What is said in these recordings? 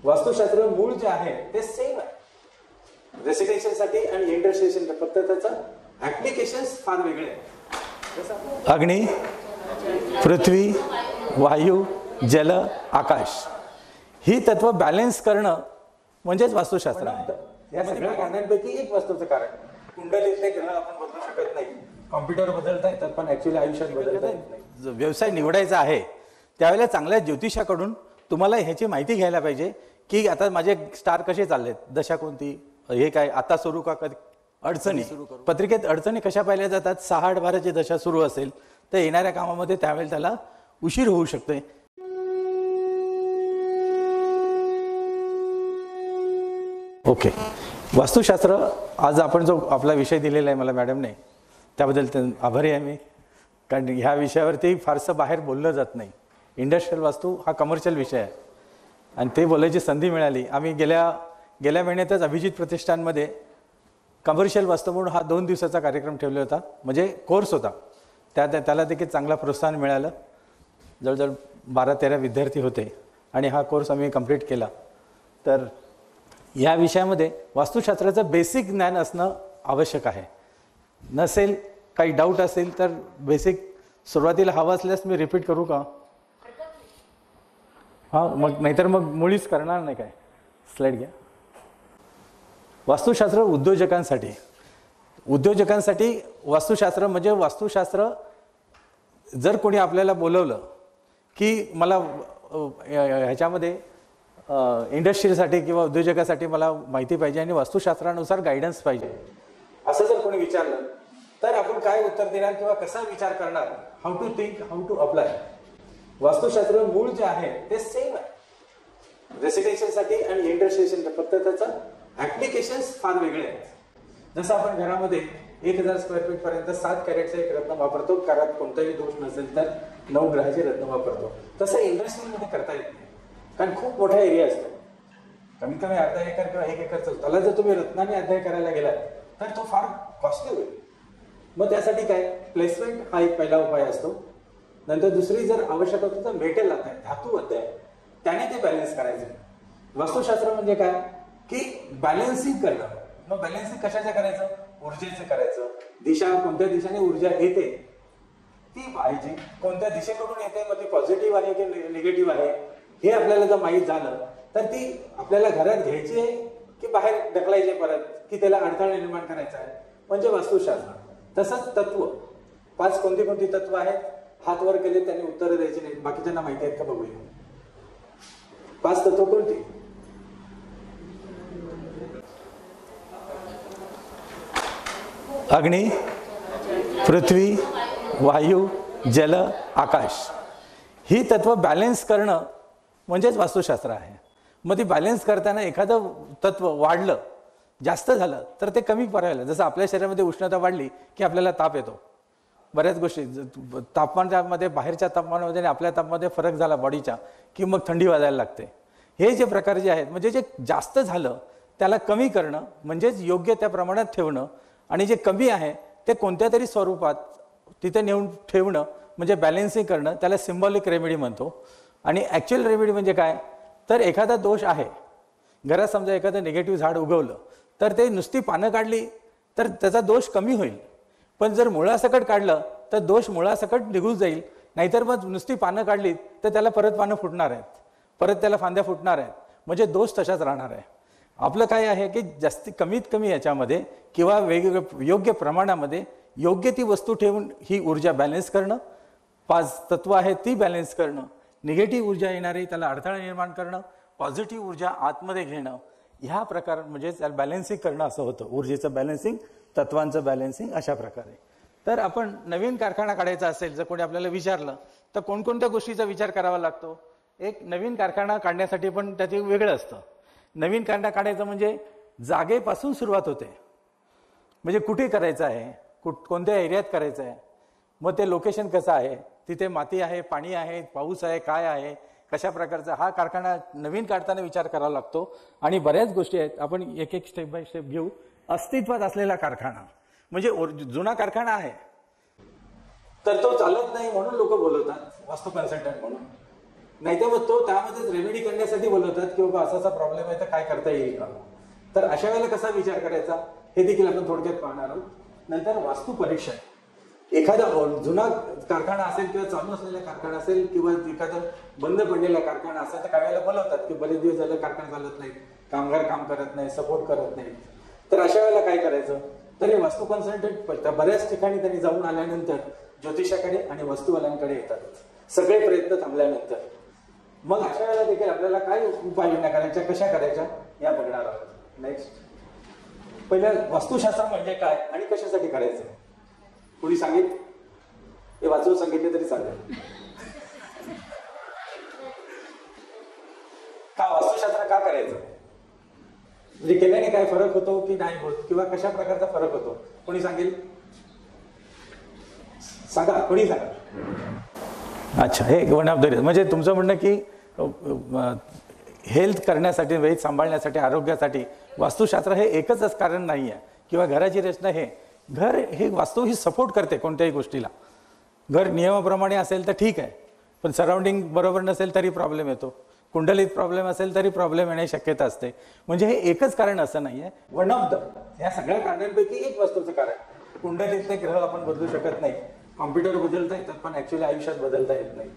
वास्तुशास्त्र मूळ जे आहे ते सेम आहे रेसिडेन्शियल साठी आणि इंडस्ट्रियल, फक्त त्याचं ऍप्लिकेशन्स फार वेगळे आहेत. अग्नी, पृथ्वी, वायू, जल, आकाश ही तत्व बॅलन्स करणं म्हणजेच वास्तुशास्त्र आहे. या सगळ्या कारणांपैकी एक वस्तूचं कारण कुंडलीतले ग्रह आपण बदलू शकत नाही. कॉम्प्युटर बदलता येतात पण ऍक्च्युअली आयुष्यात बदलता येत नाही. व्यवसाय निवडायचा आहे त्यावेळेला चांगल्या ज्योतिषाकडून तुम्हाला ह्याची माहिती घ्यायला पाहिजे की आता माझे स्टार कसे चाललेत, दशा कोणती, हे काय आता सुरू का, कधी अडचणी, पत्रिकेत अडचणी कशा पाहिल्या जातात. 6-8-12ची दशा सुरू असेल तर येणाऱ्या कामामध्ये त्यावेळेला त्याला उशीर होऊ शकते. ओके, वास्तुशास्त्र आज आपण जो आपला विषय दिलेला आहे मला मॅडमने, त्याबद्दल आभारी आहे मी. कारण ह्या विषयावरती फारसं बाहेर बोललं जात नाही. इंडस्ट्रियल वास्तू हा कमर्शियल विषय आहे आणि ते बोलायची संधी मिळाली. आम्ही गेल्या महिन्यातच अभिजित प्रतिष्ठानमध्ये कमर्शियल वास्तू म्हणून हा 2 दिवसाचा कार्यक्रम ठेवला होता. म्हणजे कोर्स होता, त्याला देखील चांगला प्रोत्साहन मिळालं. जवळजवळ 12-13 विद्यार्थी होते आणि हा कोर्स आम्ही कंप्लीट केला. तर या विषयामध्ये वास्तुशास्त्राचं बेसिक ज्ञान असणं आवश्यक आहे. नसेल, काही डाऊट असेल तर बेसिक सुरुवातीला हवं असल्यास मी रिपीट करू का? हां, मग नाहीतर मग मुळीच करणार नाही. काय स्लाइड घ्या. वास्तुशास्त्र उद्योजकांसाठी वास्तुशास्त्र म्हणजे वास्तुशास्त्र जर कोणी आपल्याला बोलवलं की मला ह्याच्यामध्ये इंडस्ट्रीसाठी किंवा उद्योजकासाठी मला माहिती पाहिजे आणि वास्तुशास्त्रानुसार गायडन्स पाहिजे, असं जर कोणी विचारलं तर आपण काय उत्तर देणार किंवा कसा विचार करणार? How to think, how to apply. Vastushastra मूळ जे आहे ते सेम आहे रेसिडेन्शियल साठी आणि इंडस्ट्रियल, फक्त त्याचं ऍप्लिकेशन्स फार वेगळे आहेत. जसं आपण घरामध्ये 1000 स्क्वेअर फीट पर्यंत 7 कॅरेटचा एक रत्न वापरतो, घरात कोणताही दोष नसेल तर 9 ग्रहाचे रत्न वापरतो. तसं इंडस्ट्रीमध्ये करता येत नाही कारण खूप मोठा एरिया असतो. कमीत कमी अर्धा एकर किंवा 1 एकर चालतो. त्याला जर तुम्ही रत्नाने अध्याय करायला गेलात तर तो फार कॉस्टली होईल. मग त्यासाठी काय, प्लेसमेंट हा एक पहिला उपाय असतो. नंतर दुसरी जर आवश्यक होती तर मेटल अध्याय, धातू अध्याय, त्याने ते बॅलन्स करायचं. वास्तुशास्त्र म्हणजे काय की बॅलन्सिंग करणं. मग बॅलन्सिंग कशाचं करायचं? ऊर्जेचं करायचं. दिशा, कोणत्या दिशेने ऊर्जा येते ती पाहायची, कोणत्या दिशेकडून येते, मग ती पॉझिटिव्ह आहे की निगेटिव्ह आहे हे आपल्याला जर माहीत झालं तर ती आपल्याला घरात घ्यायची आहे की बाहेर ढकलायची परत, की त्याला अडथळा निर्माण करायचा आहे, म्हणजे वास्तुशास्त्र. तसंच तत्व, 5 कोणती तत्व आहेत, हात वर केले त्यांनी उत्तरं द्यायची नाही. बाकीच्यांना माहिती आहेत का बघूया. 5 तत्व कोणती? अग्नी, पृथ्वी, वायू, जल, आकाश ही तत्व बॅलन्स करणं म्हणजेच वास्तुशास्त्र आहे. मग ती बॅलन्स करताना एखादं तत्व वाढलं, जास्त झालं तर ते कमी करायला. जसं आपल्या शरीरामध्ये उष्णता वाढली की आपल्याला ताप येतो. बऱ्याच गोष्टी तापमानामध्ये, बाहेरच्या तापमानामध्ये आणि आपल्या तापमानामध्ये फरक झाला बॉडीच्या की मग थंडी वाजायला लागते. हे जे प्रकार जे आहेत म्हणजे जे जास्त झालं त्याला कमी करणं म्हणजेच योग्य त्या प्रमाणात ठेवणं आणि जे कमी आहे ते कोणत्या तरी स्वरूपात तिथे नेऊन ठेवणं म्हणजे बॅलन्सिंग करणं. त्याला सिम्बॉलिक रेमेडी म्हणतो. आणि ॲक्च्युअल रेमेडी म्हणजे काय तर एखादा दोष आहे घरात, समजा एखादं निगेटिव्ह झाड उगवलं तर ते नुसती पानं काढली तर त्याचा दोष कमी होईल. पण जर मुळासकट काढलं तर दोष मुळासकट निघून जाईल. नाहीतर मग नुसती पानं काढली तर त्याला परत पानं फुटणार आहेत, परत त्याला फांद्या फुटणार आहेत, म्हणजे दोष तशाच राहणार आहे. आपलं काय आहे की जास्ती कमीत कमी याच्यामध्ये किंवा वेगवेगळ्या योग्य प्रमाणामध्ये योग्य ती वस्तू ठेवून ही ऊर्जा बॅलन्स करणं, 5 तत्व आहेत ती बॅलन्स करणं, निगेटिव्ह ऊर्जा येणारी त्याला अडथळा निर्माण करणं, पॉझिटिव्ह ऊर्जा आतमध्ये घेणं, ह्या प्रकार म्हणजे त्याला बॅलन्सिंग करणं असं होतं. ऊर्जेचं बॅलन्सिंग, तत्वांचं बॅलन्सिंग, अशा प्रकारे. तर आपण नवीन कारखाना काढायचा असेल, जर कोणी आपल्याला विचारलं तर कोणकोणत्या गोष्टीचा विचार करावा लागतो? एक नवीन कारखाना काढण्यासाठी पण त्याचे वेगळं असतं. नवीन कारखाना काढायचं म्हणजे जागेपासून सुरुवात होते. म्हणजे कुठे करायचं आहे, कोणत्या एरियात करायचं आहे, मग ते लोकेशन कसं आहे, तिथे माती आहे, पाणी आहे, पाऊस आहे, काय आहे, कशा प्रकारचा हा कारखाना नवीन काढताना विचार करावा लागतो. आणि बऱ्याच गोष्टी आहेत, आपण एक एक स्टेप बाय स्टेप घेऊ. अस्तित्वात असलेला कारखाना म्हणजे जुना कारखाना आहे तर तो चालत नाही म्हणून लोक बोलवतात वास्तु कन्सल्टंट म्हणून. नाहीतर मग तो त्यामध्येच रेमेडी करण्यासाठी बोलवतात की बाबा असा प्रॉब्लेम आहे तर काय करता येईल का. तर अशा वेळेला कसा विचार करायचा हे देखील आपण थोडक्यात पाहणार आहोत. नंतर वास्तू परीक्षण. एखादा जुना कारखाना असेल किंवा चालू असलेला कारखाना असेल किंवा एखादा बंद पडलेला कारखाना असेल तर काही वेळेला बोलवतात की बरेच दिवस झालं कारखाना चालत नाही, कामगार काम करत नाही, सपोर्ट करत नाही. तर अशा वेळेला काय करायचं, तर हे वास्तू कन्सल्टंट बऱ्याच ठिकाणी त्यांनी जाऊन आल्यानंतर ज्योतिषाकडे आणि वास्तुवाल्यांकडे येतात. सगळे प्रयत्न थांबल्यानंतर मग अशा वेळेला देखील आपल्याला काय उपाययोजना करायच्या, कशा करायच्या या बघणार आहोत. नेक्स्ट, पहिल्या वास्तुशास्त्र म्हणजे काय आणि कशासाठी करायचं. कोणी सांगेल? हे वाचून सांगितले तरी चालेल. का वास्तुशास्त्र का करायचं, म्हणजे केल्याने काय फरक होतो की नाही होत, किंवा कशा प्रकारचा फरक होतो, कोणी सांगेल? सांगा, कोणी सांगा. अच्छा, हे वन ऑफ द रिझन. म्हणजे तुमचं म्हणणं की हेल्थ करण्यासाठी, वेळ सांभाळण्यासाठी, आरोग्यासाठी वास्तुशास्त्र हे एकच कारण नाही आहे, किंवा घराची रचना हे घर हे वास्तू ही सपोर्ट करते कोणत्याही गोष्टीला. घर नियमाप्रमाणे असेल तर ठीक आहे, पण सराउंडिंग बरोबर नसेल तरी प्रॉब्लेम येतो, कुंडलीत प्रॉब्लेम असेल तरी प्रॉब्लेम येण्याची शक्यता असते. म्हणजे हे एकच कारण असं नाही आहे, वन ऑफ द, या सगळ्या कारणांपैकी एक वास्तूचं कारण. कुंडलीतले ग्रह आपण बदलू शकत नाही, कॉम्प्युटर बदलता येतात पण ऍक्च्युअली आयुष्यात बदलता येत नाही.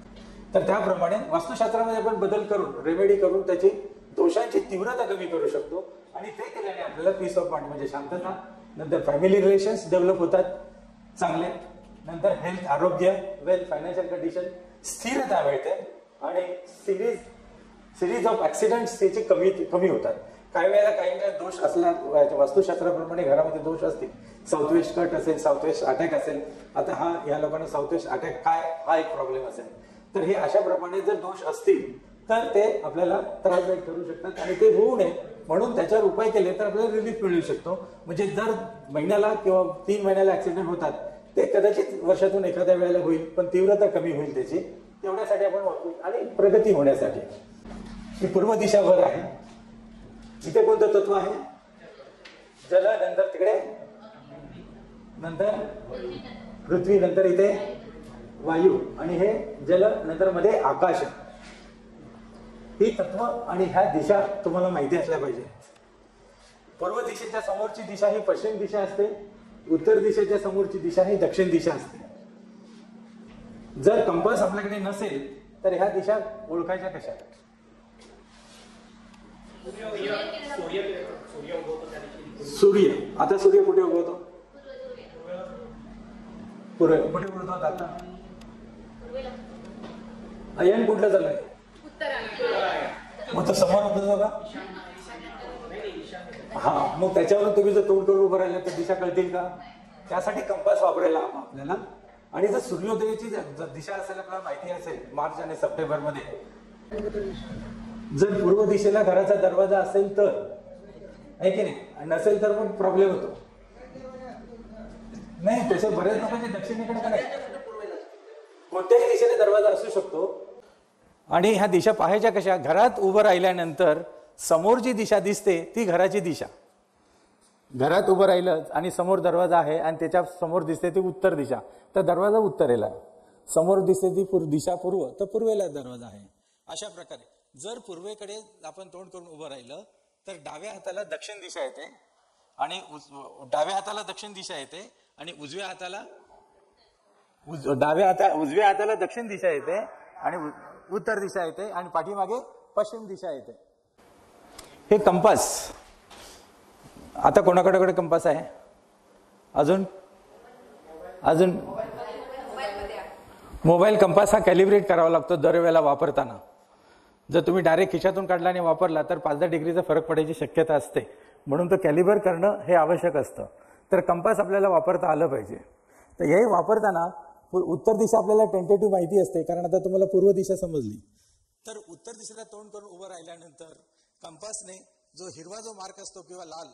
तर त्याप्रमाणे वास्तुशास्त्रामध्ये आपण बदल करून, रेमेडी करून त्याची दोषांची तीव्रता कमी करू शकतो. आणि ते केल्याने आपल्याला पीस ऑफ माइंड म्हणजे शांतता, नंतर फॅमिली रिलेशन्स डेव्हलप होतात चांगले, नंतर हेल्थ, आरोग्य, वेल्थ, फायनान्शियल कंडिशन, स्थिरता मिळते, आणि सिरीज ऑफ ऍक्सिडेंट्स त्याचे कमी होतात. काही वेळेला काही दोष असला, वास्तुशास्त्राप्रमाणे घरामध्ये दोष असतील, साऊथ वेस्ट कट असेल, साऊथ वेस्ट अटॅक असेल, आता या लोकांना साऊथ वेस्ट अटॅक काय हा एक प्रॉब्लेम असेल, तर हे अशा प्रमाणे जर दोष असतील तर ते आपल्याला त्रासदायक करू शकतात. आणि ते होऊ नये म्हणून त्याच्यावर उपाय केले तर आपल्याला रिलीफ मिळू शकतो. म्हणजे जर महिन्याला किंवा 3 महिन्याला ऍक्सिडेंट होतात, ते कदाचित वर्षातून एखाद्या वेळेला होईल, पण तीव्रता कमी होईल त्याची, तेवढ्यासाठी आपण वापरू. आणि प्रगती होण्यासाठी ही पूर्व दिशा वर आहे. इथे कोणतं तत्व आहे? जल, नंतर तिकडे नंतर पृथ्वी, नंतर इथे वायू, आणि हे जल, नंतर मध्ये आकाश. ही तत्व आणि ह्या दिशा तुम्हाला माहिती असल्या पाहिजे. पूर्व दिशेच्या समोरची दिशा ही पश्चिम दिशा असते, उत्तर दिशेच्या समोरची दिशा ही दक्षिण दिशा असते. जर कंपास आपल्याकडे नसेल तर ह्या दिशा ओळखायच्या कशा? सूर्य, आता सूर्य कुठे उगवतो? पूर्व. कुठे उगवतो आता? अयन कुठलं चाललंय? मग तो समोर होतो का? हा, मग त्याच्यावरून तुम्ही जर तोंड करून उभं राहिलं तर दिशा कळतील का? त्यासाठी कंपास वापरायला हवा आपल्याला. आणि जर सूर्योदयाची दिशा असेल, आपल्याला माहिती असेल मार्च आणि सप्टेंबर मध्ये, जर पूर्व दिशेला घराचा दरवाजा असेल तर, आहे की नाही, नसेल तर पण प्रॉब्लेम होतो. नाही, तसे बरेच लोकांचे दक्षिणेकडे पण आहे, कोणत्याही दिशेने दरवाजा असू शकतो. आणि ह्या दिशा पाहायच्या कशा? घरात उभं राहिल्यानंतर समोर जी दिशा दिसते ती घराची दिशा. घरात उभं राहिलं आणि समोर दरवाजा आहे आणि त्याच्या समोर दिसते ती उत्तर दिशा, तर दरवाजा उत्तरेला. समोर दिसते ती दिशा पूर्व, तर पूर्वेला दरवाजा आहे. अशा प्रकारे जर पूर्वेकडे आपण तोंड करून उभं राहिलं तर डाव्या हाताला दक्षिण दिशा येते, आणि डाव्या हाताला दक्षिण दिशा येते, आणि उजव्या हाताला दक्षिण दिशा येते, आणि उत्तर दिशा येते, आणि पाठीमागे पश्चिम दिशा येते. हे कंपास. आता कोणाकडे कंपास आहे? अजून मोबाईल कंपास हा कॅलिब्रेट करावा लागतो दरवेळेला वापरताना. जर तुम्ही डायरेक्ट खिशातून काढला आणि वापरला तर 5-10 डिग्रीचा फरक पडायची शक्यता असते. म्हणून तो कॅलिबर करणं हे आवश्यक असतं. तर कंपास आपल्याला वापरता आलं पाहिजे. तर हे वापरताना उत्तर दिशा आपल्याला टेंटेटिव्ह माहिती असते, कारण आता तुम्हाला पूर्व दिशा समजली. तर उत्तर दिशेला तोंड करून उभं राहिल्यानंतर कंपासने जो हिरवा जो मार्क असतो किंवा लाल,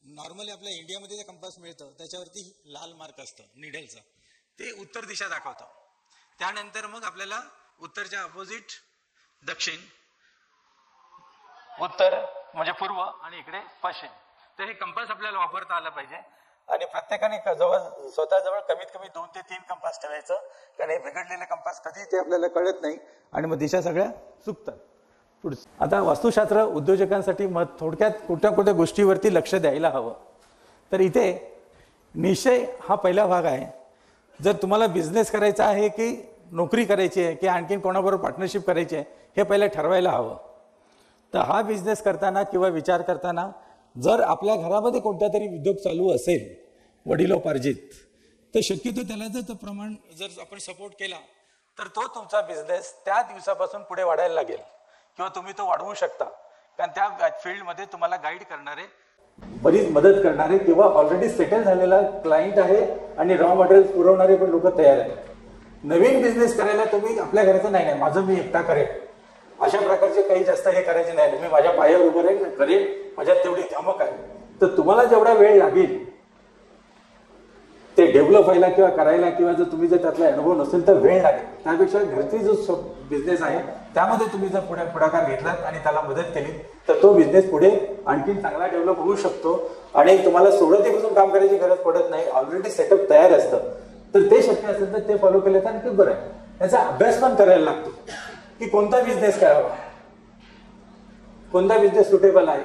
नॉर्मली आपल्या इंडियामध्ये जे कंपास मिळतं त्याच्यावरती लाल मार्क असतं निडलचं, ते उत्तर दिशा दाखवतं. त्यानंतर मग आपल्याला उत्तरच्या अपोजिट दक्षिण, उत्तर म्हणजे पूर्व, आणि इकडे पश्चिम. तर हे कंपास आपल्याला वापरता आलं पाहिजे. आणि प्रत्येकाने जवळ स्वतःजवळ कमीत कमी 2 ते 3 कंपास ठेवायचं, कारण हे बिघडलेले कंपास कधी ते आपल्याला कळत नाही आणि मग दिशा सगळ्या चुकतात. पुढचं आता वास्तुशास्त्र उद्योजकांसाठी मग थोडक्यात कुठल्या कुठल्या गोष्टीवरती लक्ष द्यायला हवं. तर इथे निश्चय हा पहिला भाग आहे. जर तुम्हाला बिझनेस करायचा आहे की नोकरी करायची आहे की आणखीन कोणाबरोबर पार्टनरशिप करायची आहे हे पहिलं ठरवायला हवं. तर हा बिझनेस करताना किंवा विचार करताना जर आपल्या घरामध्ये कोणता तरी उद्योग चालू असेल वडिलोपार्जित, तर शक्यतो त्याला जर प्रमाण जर आपण सपोर्ट केला तर तो तुमचा बिझनेस त्या दिवसापासून पुढे वाढायला लागेल किंवा तुम्ही तो वाढवू शकता, कारण त्या फील्डमध्ये तुम्हाला गाईड करणारे, बरीच मदत करणारे किंवा ऑलरेडी सेटल झालेला क्लायंट आहे आणि रॉ मटेरियल पुरवणारे पण लोक तयार आहेत. नवीन बिझनेस करायला तुम्ही आपल्या घराचं नाही माझं मी एकटा करेन अशा प्रकारचे काही जास्त हे करायचे नाही. मी माझ्या पायावर उभं राहील करेन, माझ्यात तेवढी धमक आहे. तर तुम्हाला जेवढा वेळ लागेल ते डेव्हलप व्हायला किंवा करायला, किंवा जर तुम्ही जर त्यातला अनुभव नसेल तर वेळ लागेल. त्यापेक्षा घरची जो बिझनेस आहे त्यामध्ये तुम्ही जर पुढाकार घेतलात आणि त्याला मदत केली तर तो बिझनेस पुढे आणखी चांगला डेव्हलप होऊ शकतो आणि तुम्हाला सुरुवातीपासून काम करायची गरज पडत नाही. ऑलरेडी सेटअप तयार असतं. तर ते शक्य असेल तर ते फॉलो केले तर आणखी बरं आहे. त्याचा अभ्यास पण करायला लागतो की कोणता बिझनेस करावा, कोणता बिझनेस सुटेबल आहे.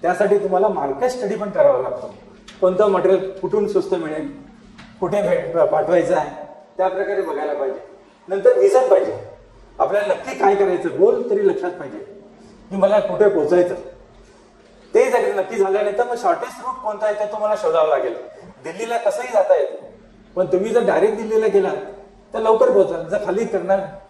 त्यासाठी तुम्हाला मार्केट स्टडी पण करावा लागतो. कोणतं मटेरियल कुठून स्वस्त मिळेल, कुठे पाठवायचं आहे, त्या प्रकारे बघायला पाहिजे. नंतर विजन पाहिजे. आपल्याला नक्की काय करायचं, गोल तरी लक्षात पाहिजे की मला कुठे पोहोचायचं. ते जर नक्की झाल्यानंतर मग शॉर्टेस्ट रूट कोणता आहे ते तुम्हाला शोधावं लागेल. दिल्लीला कसंही जाता येतं, पण तुम्ही जर डायरेक्ट दिल्लीला गेलात तर लवकर पोहोचाल. जर खाली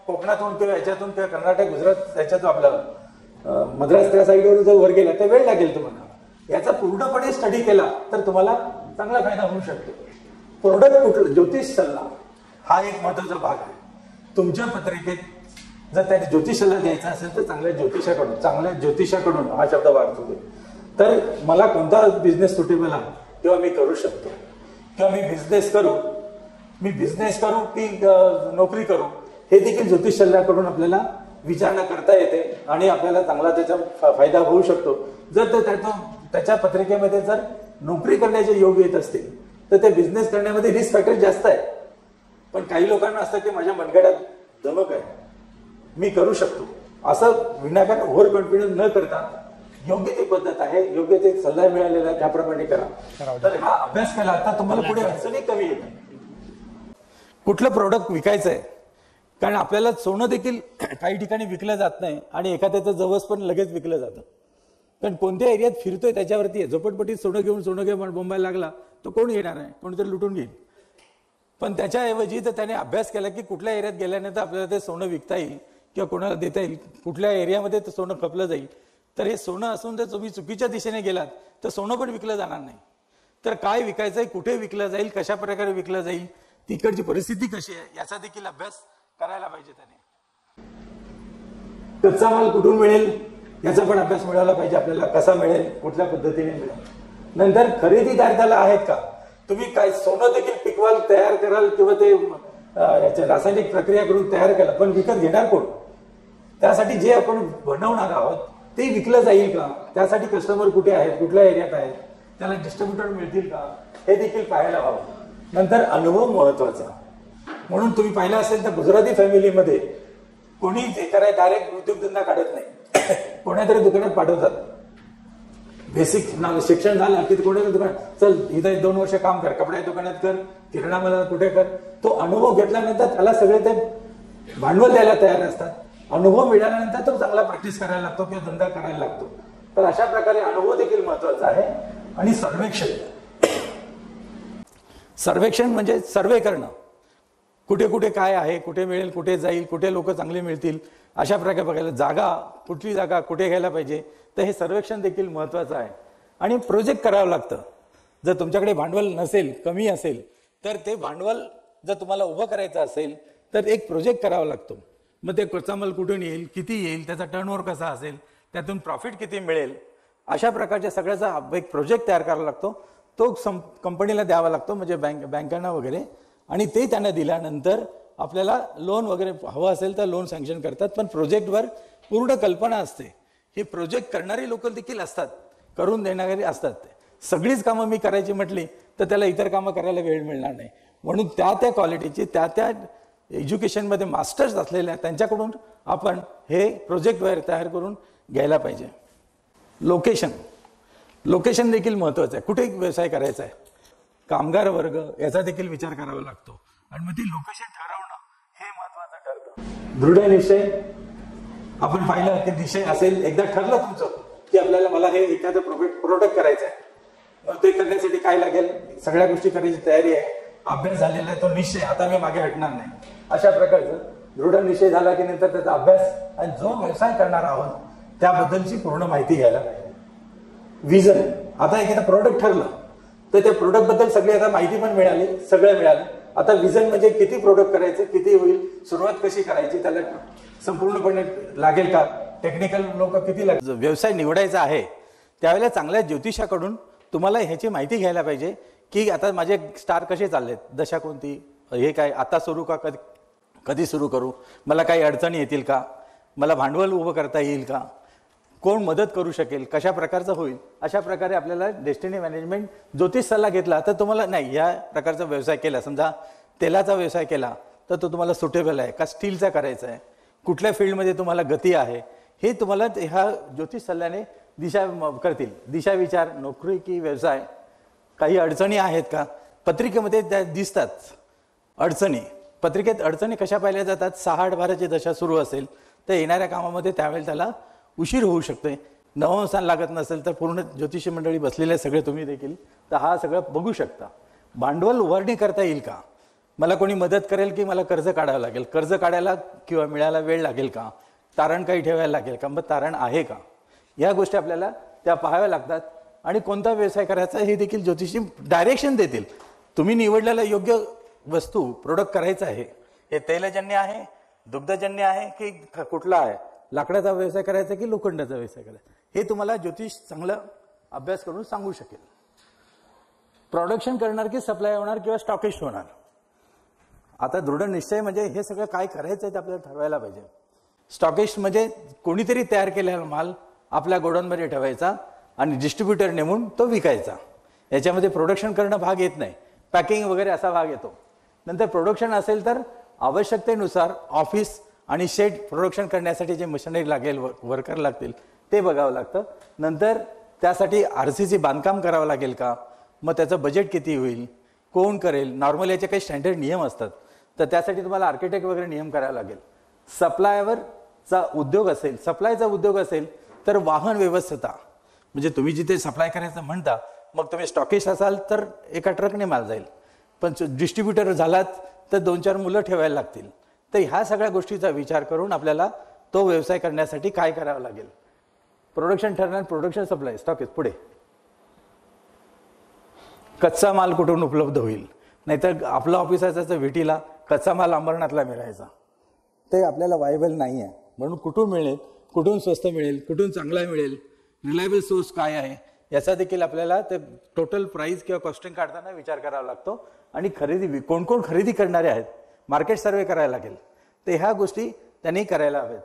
कोकणातून किंवा याच्यातून किंवा कर्नाटक गुजरात याच्यातून आपलं मद्रास त्या साईडवरून जर वर गेला तर वेळ लागेल तुम्हाला. याचा पूर्णपणे स्टडी केला तर तुम्हाला चांगला फायदा होऊ शकतो. प्रोडक्ट कुठलं, ज्योतिष सल्ला हा एक महत्वाचा भाग आहे. तुमच्या पत्रिकेत जर त्या ज्योतिष सल्ला द्यायचा असेल तर चांगल्या ज्योतिषाकडून हा शब्द वाढतो. तर मला कोणता बिझनेस सुटेबल आहे किंवा मी करू शकतो, किंवा मी बिझनेस करू की नोकरी करू, हे देखील ज्योतिष सल्ल्याकडून आपल्याला विचारणा करता येते आणि आपल्याला चांगला त्याचा फायदा होऊ शकतो. जर त्याच्या पत्रिकेमध्ये जर नोकरी करण्याचे योग येत असतील तर ते बिझनेस करण्यामध्ये रिस्क फॅक्टर जास्त आहे. पण काही लोकांना असतं की माझ्या मनगटात धमक आहे, मी करू शकतो, असं विनाकारण ओव्हर कॉन्फिडन्स न करता योग्य ती पद्धत आहे, योग्य ते सल्ला मिळालेला त्याप्रमाणे करा. तर हा अभ्यास केला तर तुम्हाला पुढे अडचणी कमी येतात. कुठलं प्रोडक्ट विकायचं आहे, कारण आपल्याला सोनं देखील काही ठिकाणी विकलं जात नाही आणि एखाद्याचं जवळ पण लगेच विकलं जातं. कारण कोणत्या एरियात फिरतोय त्याच्यावरती आहे. झोपटपट्टीत सोनं घेऊन बोंबायला लागला तर कोण येणार आहे, कोणीतरी लुटून घेईल. पण त्याच्याऐवजी तर त्याने अभ्यास केला की कुठल्या एरियात गेल्यानंतर आपल्याला ते सोनं विकता येईल किंवा कोणाला देता येईल, कुठल्या एरियामध्ये ते सोनं खपलं जाईल. तर हे सोनं असून जर तुम्ही चुकीच्या दिशेने गेलात तर सोनं पण विकलं जाणार नाही. तर काय विकायचंय, कुठे विकलं जाईल, कशा प्रकारे विकलं जाईल, तिकडची परिस्थिती कशी आहे याचा देखील अभ्यास करायला पाहिजे. त्याने कच्चा माल कुठून मिळेल याचा पण अभ्यास मिळाला पाहिजे आपल्याला, कसा मिळेल, कुठल्या पद्धतीने मिळेल. नंतर खरेदीदार त्याला आहेत का, तुम्ही काय सोनं देखील पिकवाल, तयार कराल किंवा ते याच्या रासायनिक प्रक्रिया करून तयार केला, पण विकत घेणार कोण. त्यासाठी जे आपण बनवणार आहोत ते विकलं जाईल का, त्यासाठी कस्टमर कुठे आहेत, कुठल्या एरियात आहेत, त्याला डिस्ट्रीब्युटर मिळतील का, हे देखील पाहायला हवं. नंतर अनुभव महत्वाचा. म्हणून तुम्ही पाहिलं असेल तर गुजराती फॅमिलीमध्ये कोणी जे कराय डायरेक्ट उद्योगधंदा काढत नाही, कोणातरी दुकानात पाठवतात. बेसिक शिक्षण झालं की कोणाच्या दुकानात चल इथं 2 वर्ष काम कर, कपड्या दुकानात कर, किराणा कुठे कर. तो अनुभव घेतल्यानंतर त्याला सगळे ते भांडवल द्यायला तयार असतात. अनुभव मिळाल्यानंतर तो चांगला प्रॅक्टिस करायला लागतो किंवा धंदा करायला लागतो. तर अशा प्रकारे अनुभव देखील महत्वाचा आहे. आणि सर्वेक्षण म्हणजे सर्वे करणं, कुठे कुठे काय आहे, कुठे मिळेल, कुठे जाईल, कुठे लोक चांगले मिळतील, अशा प्रकारे बघायला. जागा, कुठली जागा कुठे घ्यायला पाहिजे, तर हे सर्वेक्षण देखील महत्वाचं आहे. आणि प्रोजेक्ट करावं लागतं. जर तुमच्याकडे भांडवल नसेल, कमी असेल, तर ते भांडवल जर तुम्हाला उभं करायचं असेल तर एक प्रोजेक्ट करावा लागतो. मग ते कच्चा माल कुठून येईल, किती येईल, त्याचा टर्नओव्हर कसा असेल, त्यातून प्रॉफिट किती मिळेल, अशा प्रकारच्या सगळ्याचा एक प्रोजेक्ट तयार करावा लागतो. तो कंपनीला द्यावा लागतो, म्हणजे बँकांना वगैरे. आणि ते त्यांना दिल्यानंतर आपल्याला लोन वगैरे हवं असेल तर लोन सँक्शन करतात. पण प्रोजेक्टवर पूर्ण कल्पना असते. हे प्रोजेक्ट करणारी लोक देखील असतात, करून देणारे असतात. सगळीच कामं मी करायची म्हटली तर त्याला इतर कामं करायला वेळ मिळणार नाही. म्हणून त्या क्वालिटीची त्या एज्युकेशनमध्ये मास्टर्स असलेल्या त्यांच्याकडून आपण हे प्रोजेक्ट तयार करून घ्यायला पाहिजे. लोकेशन देखील महत्त्वाचं आहे. कुठे व्यवसाय करायचा आहे, कामगार वर्ग याचा देखील विचार करावा लागतो आणि मग ती लोकेशन ठरवणं हे महत्त्वाचं ठरतं. दृढ निश्चय आपण पाहिलं की निश्चय असेल, एकदा ठरलं तुमचं की आपल्याला मला हे एखादं प्रोडक्ट करायचं आहे, मग ते करण्यासाठी काय लागेल, सगळ्या गोष्टी करायची तयारी आहे, अभ्यास झालेला आहे, तो निश्चय आता मी मागे हटणार नाही, अशा प्रकारचं दृढ निश्चय झाला की नंतर त्याचा अभ्यास आणि जो व्यवसाय करणार आहोत त्याबद्दलची पूर्ण माहिती घ्यायला पाहिजे. विजन, आता एखादं प्रोडक्ट ठरलं तर त्या प्रोडक्ट बद्दल सगळी आता माहिती पण मिळाली, सगळं मिळालं. आता विजन म्हणजे किती प्रोडक्ट करायचे, किती होईल, सुरुवात कशी करायची, त्याला संपूर्णपणे लागेल का, टेक्निकल लोक किती लागेल. व्यवसाय निवडायचा आहे त्यावेळेला चांगल्या ज्योतिषाकडून तुम्हाला ह्याची माहिती घ्यायला पाहिजे की आता माझे स्टार कसे चाललेत, दशा कोणती, हे काय आता सुरू का, कधी सुरू करू, मला काही अडचणी येतील का, मला भांडवल उभं करता येईल का, कोण मदत करू शकेल, कशा प्रकारचं होईल. अशा प्रकारे आपल्याला डेस्टिनी मॅनेजमेंट ज्योतिष सल्ला घेतला तर तुम्हाला नाही या प्रकारचा व्यवसाय केला, समजा तेलाचा व्यवसाय केला तर तो तुम्हाला सुटेबल आहे का, स्टीलचा करायचा आहे, कुठल्या फील्डमध्ये तुम्हाला गती आहे, हे तुम्हाला ह्या ज्योतिष सल्ल्याने दिशा करतील. दिशा विचार, नोकरी की व्यवसाय, काही अडचणी आहेत का, पत्रिकेमध्ये त्या दिसतात अडचणी. पत्रिकेत अडचणी कशा पाहिल्या जातात, 6-8-12ची दशा सुरू असेल तर येणाऱ्या कामामध्ये त्यावेळेला त्याला उशीर होऊ शकते, नवम स्थान लागत नसेल तर पूर्ण ज्योतिषी मंडळी बसलेले सगळे तुम्ही देखील तर हा सगळं बघू शकता. भांडवल उभारणी करता येईल का, मला कोणी मदत करेल की मला कर्ज काढावं लागेल, कर्ज काढायला किंवा मिळायला वेळ लागेल का, तारण काही ठेवायला लागेल का, मग तारण आहे का, या गोष्टी आपल्याला त्या पाहाव्या लागतात. आणि कोणता व्यवसाय करायचा हे देखील ज्योतिषी डायरेक्शन देतील. तुम्ही निवडलेला योग्य वस्तू प्रोडक्ट करायचं आहे, हे तेलजन्य आहे, दुग्धजन्य आहे की कुठला आहे, लाकडाचा व्यवसाय करायचा की लोखंडाचा व्यवसाय करायचा, हे तुम्हाला ज्योतिष चांगला अभ्यास करून सांगू शकेल. प्रोडक्शन करणार की सप्लाय होणार किंवा स्टॉकिस्ट होणार. आता दृढ निश्चय म्हणजे हे सगळं काय करायचं आहे ते आपल्याला ठरवायला पाहिजे. स्टॉकिस्ट म्हणजे कोणीतरी तयार केलेला माल आपल्या गोडाऊनमध्ये ठेवायचा आणि डिस्ट्रीब्युटर नेमून तो विकायचा. याच्यामध्ये प्रोडक्शन करणं भाग येत नाही, पॅकिंग वगैरे असा भाग येतो. नंतर प्रोडक्शन असेल तर आवश्यकतेनुसार ऑफिस आणि शेड प्रोडक्शन करण्यासाठी जे मशिनरी लागेल, वर्कर लागतील ते बघावं लागतं. नंतर त्यासाठी RCC बांधकाम करावं लागेल का, मग त्याचं बजेट किती होईल, कोण करेल, नॉर्मल याचे काही स्टँडर्ड नियम असतात तर त्यासाठी तुम्हाला आर्किटेक्ट वगैरे नियम करावा लागेल. सप्लायवरचा उद्योग असेल, सप्लायचा उद्योग असेल तर वाहन व्यवस्था, म्हणजे तुम्ही जिथे सप्लाय करायचं म्हणता मग तुम्ही स्टॉकिस्ट असाल तर एका ट्रकने माल जाईल, पण डिस्ट्रीब्युटर झालात तर 2-4 मुलं ठेवायला लागतील. तर ह्या सगळ्या गोष्टीचा विचार करून आपल्याला तो व्यवसाय करण्यासाठी काय करावं लागेल. प्रोडक्शन ठरणार, प्रोडक्शन, सप्लाय, स्टॉकिस्ट. पुढे कच्चा माल कुठून उपलब्ध होईल, नाहीतर आपलं ऑफिस असायचं व्हिटीला, कच्चा माल अंबरनाथला मिळायचा, ते आपल्याला वायबल नाही आहे. म्हणून कुठून मिळेल, कुठून स्वस्त मिळेल, कुठून चांगला मिळेल, रिलायबल सोर्स काय आहे, याचा देखील आपल्याला ते टोटल प्राइस किंवा कॉस्टिंग काढताना विचार करावा लागतो. आणि खरेदी, कोण कोण खरेदी करणारे आहेत, मार्केट सर्वे करायला लागेल. तर ह्या गोष्टी त्यांनी करायला हव्यात.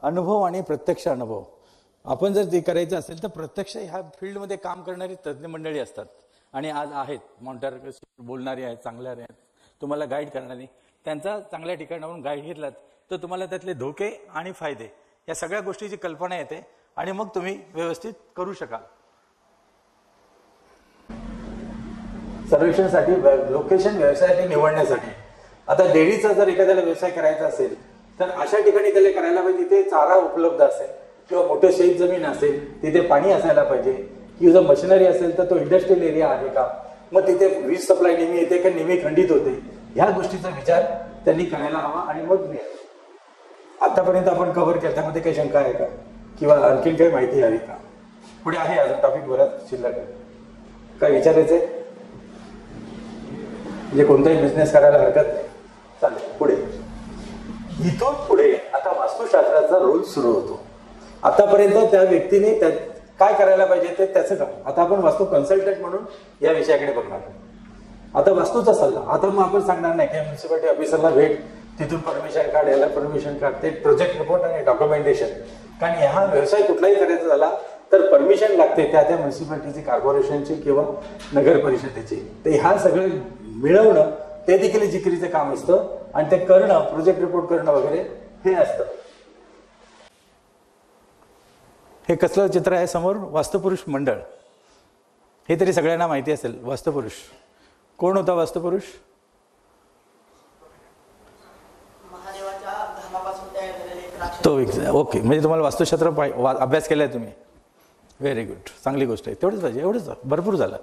अनुभव आणि प्रत्यक्ष अनुभव, आपण जर ते करायचं असेल तर प्रत्यक्ष ह्या फील्डमध्ये काम करणारी तज्ज्ञ मंडळी असतात आणि आज आहेत, मॉनिटर बोलणारे आहेत, चांगले आहेत, तुम्हाला गाईड करणारे, त्यांचा चांगल्या ठिकाणावरून गाईड घेतलात तर तुम्हाला त्यातले धोके आणि फायदे या सगळ्या गोष्टीची कल्पना येते आणि मग तुम्ही व्यवस्थित करू शकाल. सर्वेक्षणासाठी लोकेशन व्यवसायासाठी निवडण्यासाठी, आता डेअरीचा जर एखाद्याला व्यवसाय करायचा असेल तर अशा ठिकाणी त्याला करायला पाहिजे जिथे चारा उपलब्ध असेल किंवा मोठं शेत जमीन असेल, तिथे पाणी असायला पाहिजे, किंवा जर मशिनरी असेल तर तो इंडस्ट्रियल एरिया आहे का, मग तिथे वीज सप्लाय नेहमी येते का नेहमी खंडित होते, ह्या गोष्टीचा विचार त्यांनी करायला हवा. आणि मग आतापर्यंत आपण कव्हर केलं, त्यामध्ये काही शंका आहे का किंवा आणखीन काही माहिती हवी का? पुढे आहे अजून टॉपिक बराच शिल्लक आहे, काय विचारायचंय? म्हणजे कोणताही बिझनेस करायला हरकत नाही, चालेल. पुढे इथून पुढे आता वास्तुशास्त्राचा रोल सुरू होतो. आतापर्यंत त्या व्यक्तीने काय करायला पाहिजे ते त्याचं काम. आता आपण वास्तू कन्सल्टंट म्हणून या विषयाकडे बघणार. आता वास्तूचा सल्ला, आता मग आपण सांगणार नाही की म्युन्सिपालिटी ऑफिसरला भेट, तिथून परमिशन काढ, याला परमिशन काढ, ते प्रोजेक्ट रिपोर्ट आणि डॉक्युमेंटेशन. कारण हा व्यवसाय कुठलाही करायचा झाला तर परमिशन लागते त्या त्या म्युन्सिपालिटीची, कॉर्पोरेशनची किंवा नगर परिषदेची. तर ह्या सगळं मिळवणं ते देखील जिकिरीचं काम असतं आणि ते करणं, प्रोजेक्ट रिपोर्ट करणं वगैरे हे असतं. हे कसलं चित्र आहे समोर? वास्तुपुरुष मंडळ. हे तरी सगळ्यांना माहिती असेल. वास्तुपुरुष कोण होता? वास्तुपुरुष तो. ओके, म्हणजे तुम्हाला वास्तुशास्त्र अभ्यास केलाय तुम्ही. व्हेरी गुड, चांगली गोष्ट आहे. तेवढंच पाहिजे, एवढंच भरपूर झालं.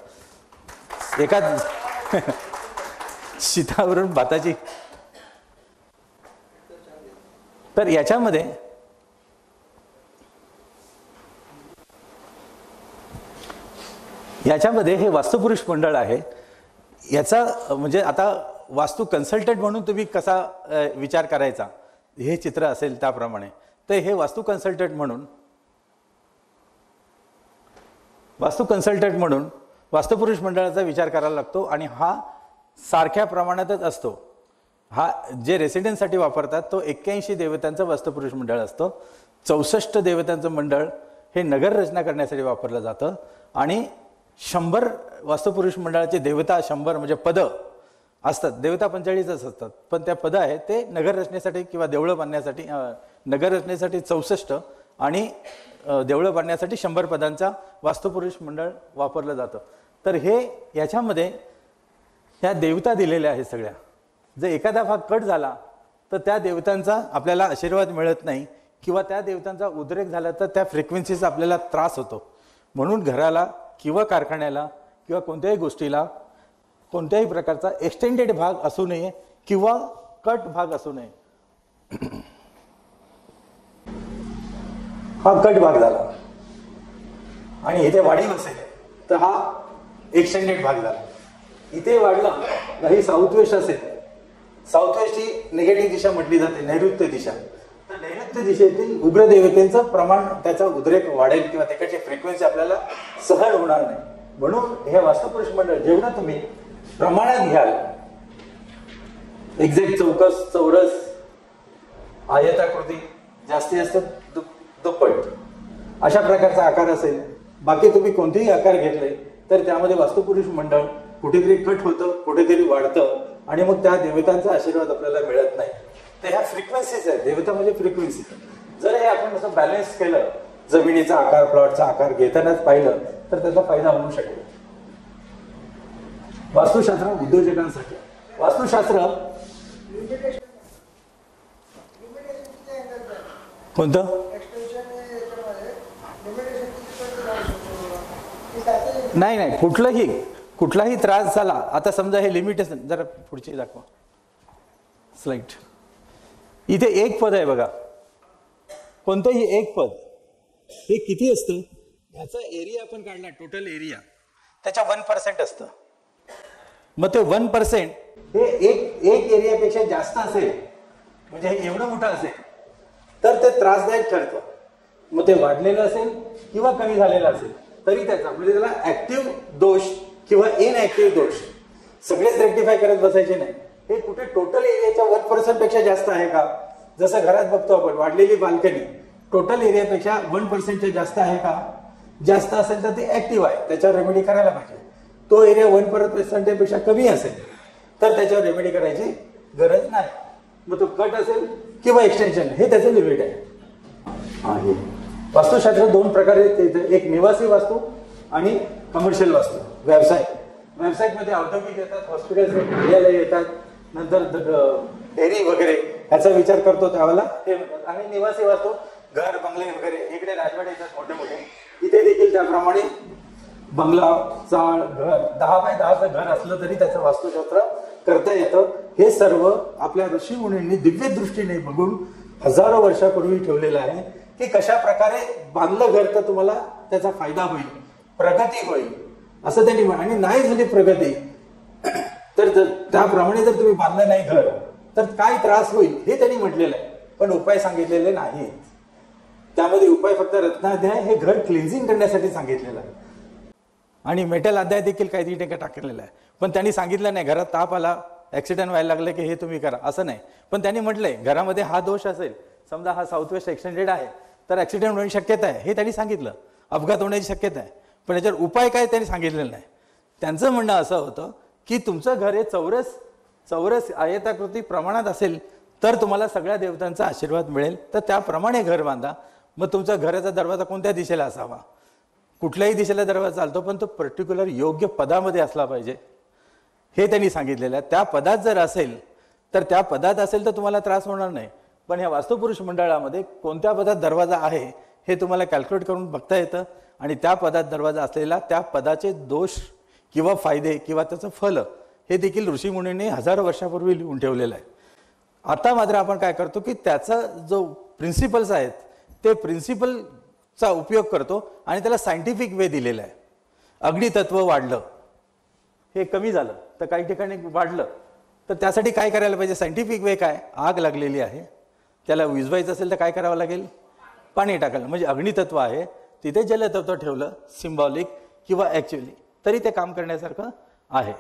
एका शीतावरून भाताची. तर याच्यामध्ये हे वास्तुपुरुष मंडळ आहे. याचा म्हणजे आता वास्तू कन्सल्टंट म्हणून तुम्ही कसा विचार करायचा, हे चित्र असेल त्याप्रमाणे. तर हे वास्तू कन्सल्टंट म्हणून वास्तुपुरुष मंडळाचा विचार करायला लागतो. आणि हा सारख्या प्रमाणातच असतो. हा जे रेसिडेंटसाठी वापरतात तो 81 देवतांचं वास्तुपुरुष मंडळ असतं. 64 देवतांचं मंडळ हे नगर रचना करण्यासाठी वापरलं जातं. आणि 100 वास्तुपुरुष मंडळाचे देवता 100 म्हणजे पदं असतात. देवता 45च असतात, पण त्या पदं आहेत ते नगर रचनेसाठी किंवा देवळं बांधण्यासाठी. नगर रचनेसाठी 64 आणि देवळं बांधण्यासाठी 100 पदांचा वास्तुपुरुष मंडळ वापरलं जातं. तर हे याच्यामध्ये ह्या देवता दिलेल्या आहेत सगळ्या. जर एखादा भाग कट झाला तर त्या देवतांचा आपल्याला आशीर्वाद मिळत नाही किंवा त्या देवतांचा उद्रेक झाला तर त्या फ्रिक्वेन्सीचा आपल्याला त्रास होतो. म्हणून घराला किंवा कारखान्याला किंवा कोणत्याही गोष्टीला कोणत्याही प्रकारचा एक्सटेंडेड भाग असू नये किंवा कट भाग असू नये. हा कट भाग झाला आणि इथे वाढीव असेल तर हा एक्सटेंडेड भाग झाला. इथे वाढला ही साऊथ वेस्ट असेल. साऊथ वेस्ट ही निगेटिव्ह दिशा म्हटली जाते, नैऋत्य दिशा. तर नैऋत्य दिशेतील उग्र देवतेचं प्रमाण, त्याचा उद्रेक वाढेल किंवा त्याची फ्रिक्वेन्सी आपल्याला सहन होणार नाही. म्हणून हे वास्तुपुरुष मंडळ जेवढं तुम्ही प्रमाणात घ्याल, एक्झॅक्ट चौकस, चौरस, आयताकृती, जास्तीत जास्त दुप्पट अशा प्रकारचा आकार असेल. बाकी तुम्ही कोणतेही आकार घेतले तर त्यामध्ये वास्तुपुरुष मंडळ कुठेतरी कट होतं, कुठेतरी वाढतं आणि मग त्या देवतांचा आशीर्वाद आपल्याला मिळत नाही. तर ह्या फ्रिक्वेन्सीज आहेत. देवता म्हणजे फ्रिक्वेन्सी. जर हे आपण असं बॅलन्स केलं, जमिनीचा आकार, प्लॉटचा आकार घेतानाच पाहिलं तर त्याचा फायदा होऊ शकेल. वास्तुशास्त्र उद्योजकांसाठी. वास्तुशास्त्र कोणतं? नाही, कुठलाही त्रास झाला. आता समजा हे लिमिटेशन, जरा पुढची दाखवा स्लाइड. इथे एक पद आहे बघा, कोणतंही एक पद हे किती असतं? ह्याचा एरिया आपण काढला, टोटल एरिया त्याच्या 1% असतं. मग ते 1% हे एक एरियापेक्षा जास्त असेल, म्हणजे हे एवढं मोठं असेल तर ते त्रासदायक ठरतं. मग ते वाढलेलं असेल किंवा कमी झालेलं असेल तरी त्याचा म्हणजे त्याला ऍक्टिव्ह दोष किंवा इनऍक्टिव्ह दोष सगळेच रेक्टिफाय करत बसायचे नाही. हे कुठे टोटल एरियाच्या 1% पेक्षा जास्त आहे का? जसं घरात बघतो आपण, वाढलेली बाल्कनी टोटल एरियापेक्षा 1% जास्त आहे का? जास्त असेल तर ते ऍक्टिव्ह आहे, त्याच्यावर रेमेडी करायला पाहिजे. तो एरिया 1% पेक्षा कमी असेल तर त्याच्यावर रेमेडी करायची गरज नाही. मग तो कट असेल किंवा एक्सटेन्शन हे त्याचं लिमिट आहे. वास्तुशास्त्र 2 प्रकारे येतं, एक निवासी वास्तू आणि कमर्शियल वास्तू. व्यवसायिकमध्ये औद्योगिक येतात, हॉस्पिटल्स कार्यालय येतात, नंतर डेअरी वगैरे ह्याचा विचार करतो त्यावेळेला हे म्हणतात. आणि निवासी वास्तू घर, बंगले वगैरे, इकडे राजवाडे येतात मोठे मोठे, इथे देखील त्याप्रमाणे बंगला, चाळ, घर 10 बाय 10चं घर असलं तरी त्याचं वास्तुशास्त्र करता येतं. हे सर्व आपल्या ऋषीमुनींनी दिव्य दृष्टीने बघून हजारो वर्षापूर्वी ठेवलेलं आहे की कशा प्रकारे बांधलं घर तर तुम्हाला त्याचा फायदा होईल, प्रगती होईल असं त्यांनी. आणि नाही झाली प्रगती तर त्याप्रमाणे जर तुम्ही बांधलं नाही घर तर काय त्रास होईल हे त्यांनी म्हटलेलं आहे, पण उपाय सांगितलेले नाहीत. त्यामध्ये उपाय फक्त रत्नाध्याय हे घर क्लिन्झिंग करण्यासाठी सांगितलेलं आहे आणि मेटल अध्याय देखील काही ठिकाणी टाकलेला आहे. पण त्यांनी सांगितलं नाही घरात ताप आला, ऍक्सिडेंट व्हायला लागले की हे तुम्ही करा, असं नाही. पण त्यांनी म्हटलंय घरामध्ये हा दोष असेल, समजा हा साऊथ वेस्ट एक्सटेंडेड आहे तर ऍक्सिडेंट होण्याची शक्यता आहे, हे त्यांनी सांगितलं. अपघात होण्याची शक्यता आहे. पण याच्यावर उपाय काय त्यांनी सांगितलेलं नाही. त्यांचं म्हणणं असं होतं की तुमचं घर हे चौरस आयताकृती प्रमाणात असेल तर तुम्हाला सगळ्या देवतांचा आशीर्वाद मिळेल, तर त्याप्रमाणे घर बांधा. मग तुमचा घराचा दरवाजा कोणत्या दिशेला असावा? कुठल्याही दिशेला दरवाजा चालतो, पण तो पर्टिक्युलर योग्य पदामध्ये असला पाहिजे हे त्यांनी सांगितलेलं आहे. त्या पदात जर असेल तर तुम्हाला त्रास होणार नाही. पण ह्या वास्तुपुरुष मंडळामध्ये कोणत्या पदात दरवाजा आहे हे तुम्हाला कॅल्क्युलेट करून बघता येतं, आणि त्या पदात दरवाजा असलेला त्या पदाचे दोष किंवा फायदे किंवा त्याचं फल हे देखील ऋषीमुनींनी हजारो वर्षापूर्वी लिहून ठेवलेलं आहे. आता मात्र आपण काय करतो की त्याचा जो प्रिन्सिपल्स आहेत ते प्रिन्सिपलचा उपयोग करतो आणि त्याला सायंटिफिक वे दिलेला आहे. अग्नितत्व वाढलं, हे कमी झालं तर काही ठिकाणी वाढलं, तर त्यासाठी काय करायला पाहिजे? सायंटिफिक वे काय? आग लागलेली आहे, त्याला विझवायचं असेल तर काय करावं लागेल? पाणी टाकायला. म्हणजे अग्नितत्व आहे तिथे जलतत्व ठेवलं, सिम्बॉलिक किंवा ॲक्च्युअली, तरी ते काम करण्यासारखं आहे.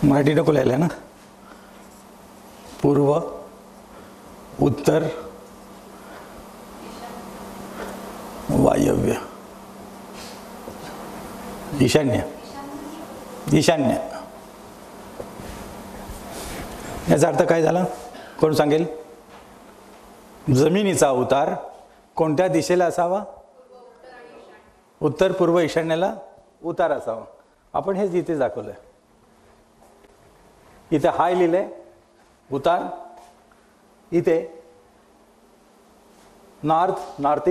मराठी नको लिहायला ना. पूर्व, उत्तर, वायव्य, ईशान्य. याचा अर्थ काय झाला? कोण सांगेल? जमिनीचा उतार कोणत्या दिशेला असावा? उत्तर, पूर्व, ईशान्येला उतार असावा. आपण हेच इथे दाखवलंय. इथे हाय लिहिलंय उतार, इथे नॉर्थ, नॉर्थ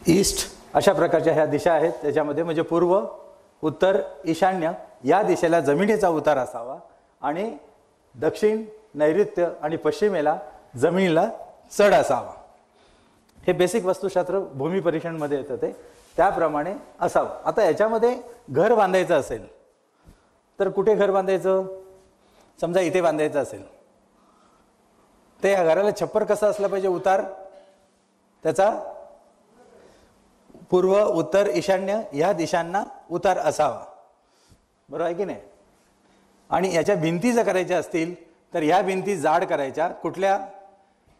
ईस्ट अशा प्रकारच्या ह्या दिशा आहेत. त्याच्यामध्ये म्हणजे पूर्व, उत्तर, ईशान्य या दिशेला जमिनीचा उतार असावा, आणि दक्षिण, नैऋत्य आणि पश्चिमेला जमिनीला चढ असावा. हे बेसिक वास्तुशास्त्र भूमी परीक्षणमध्ये येतं, ते त्याप्रमाणे असावं. आता याच्यामध्ये घर बांधायचं असेल तर कुठे घर बांधायचं? समजा इथे बांधायचं असेल ते या घराला छप्पर कसं असलं पाहिजे? उतार त्याचा पूर्व, उत्तर, ईशान्य या दिशांना उतार असावा, बरोबर आहे की नाही? आणि याच्या भिंती जर करायच्या असतील तर ह्या भिंती जाड करायच्या. कुठल्या?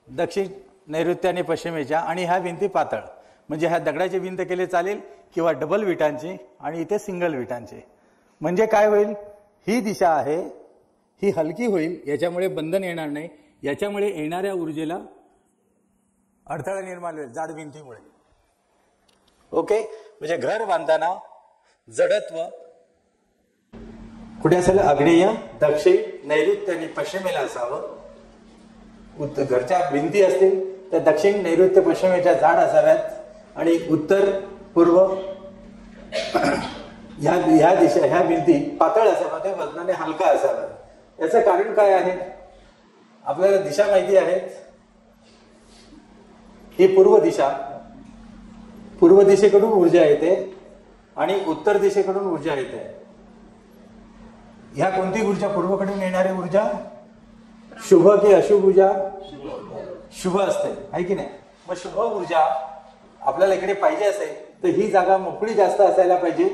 दक्षिण, नैऋत्य आणि पश्चिमेच्या. आणि ह्या भिंती पातळ, म्हणजे ह्या दगडाची भिंत केली चालेल किंवा डबल विटांची, आणि इथे सिंगल विटांची. म्हणजे काय होईल? ही दिशा आहे ही हलकी होईल, याच्यामुळे बंधन येणार नाही, याच्यामुळे येणाऱ्या ऊर्जेला अडथळा निर्माण होईल जाड भिंतीमुळे. ओके, म्हणजे घर बांधताना जडत्व कुठे असेल? आग्नेय, दक्षिण, नैऋत्य आणि पश्चिमेला असावं. घरच्या भिंती असतील तर दक्षिण, नैऋत्य, पश्चिमेच्या जाड असाव्यात, आणि उत्तर, पूर्व ह्या दिशा, ह्या भिंती पातळ असाव्या, त्या वजनाने हलका असाव्या. याचं कारण काय आहे? आपल्याला दिशा माहिती आहेत. ही पूर्व दिशा, पूर्व दिशेकडून ऊर्जा येते आणि उत्तर दिशेकडून ऊर्जा येते. ह्या कोणती ऊर्जा? पूर्वकडून येणारी ऊर्जा शुभ की अशुभ ऊर्जा? शुभ असते, आहे की नाही? मग शुभ ऊर्जा आपल्याला इकडे पाहिजे असेल तर ही जागा मोकळी जास्त असायला पाहिजे,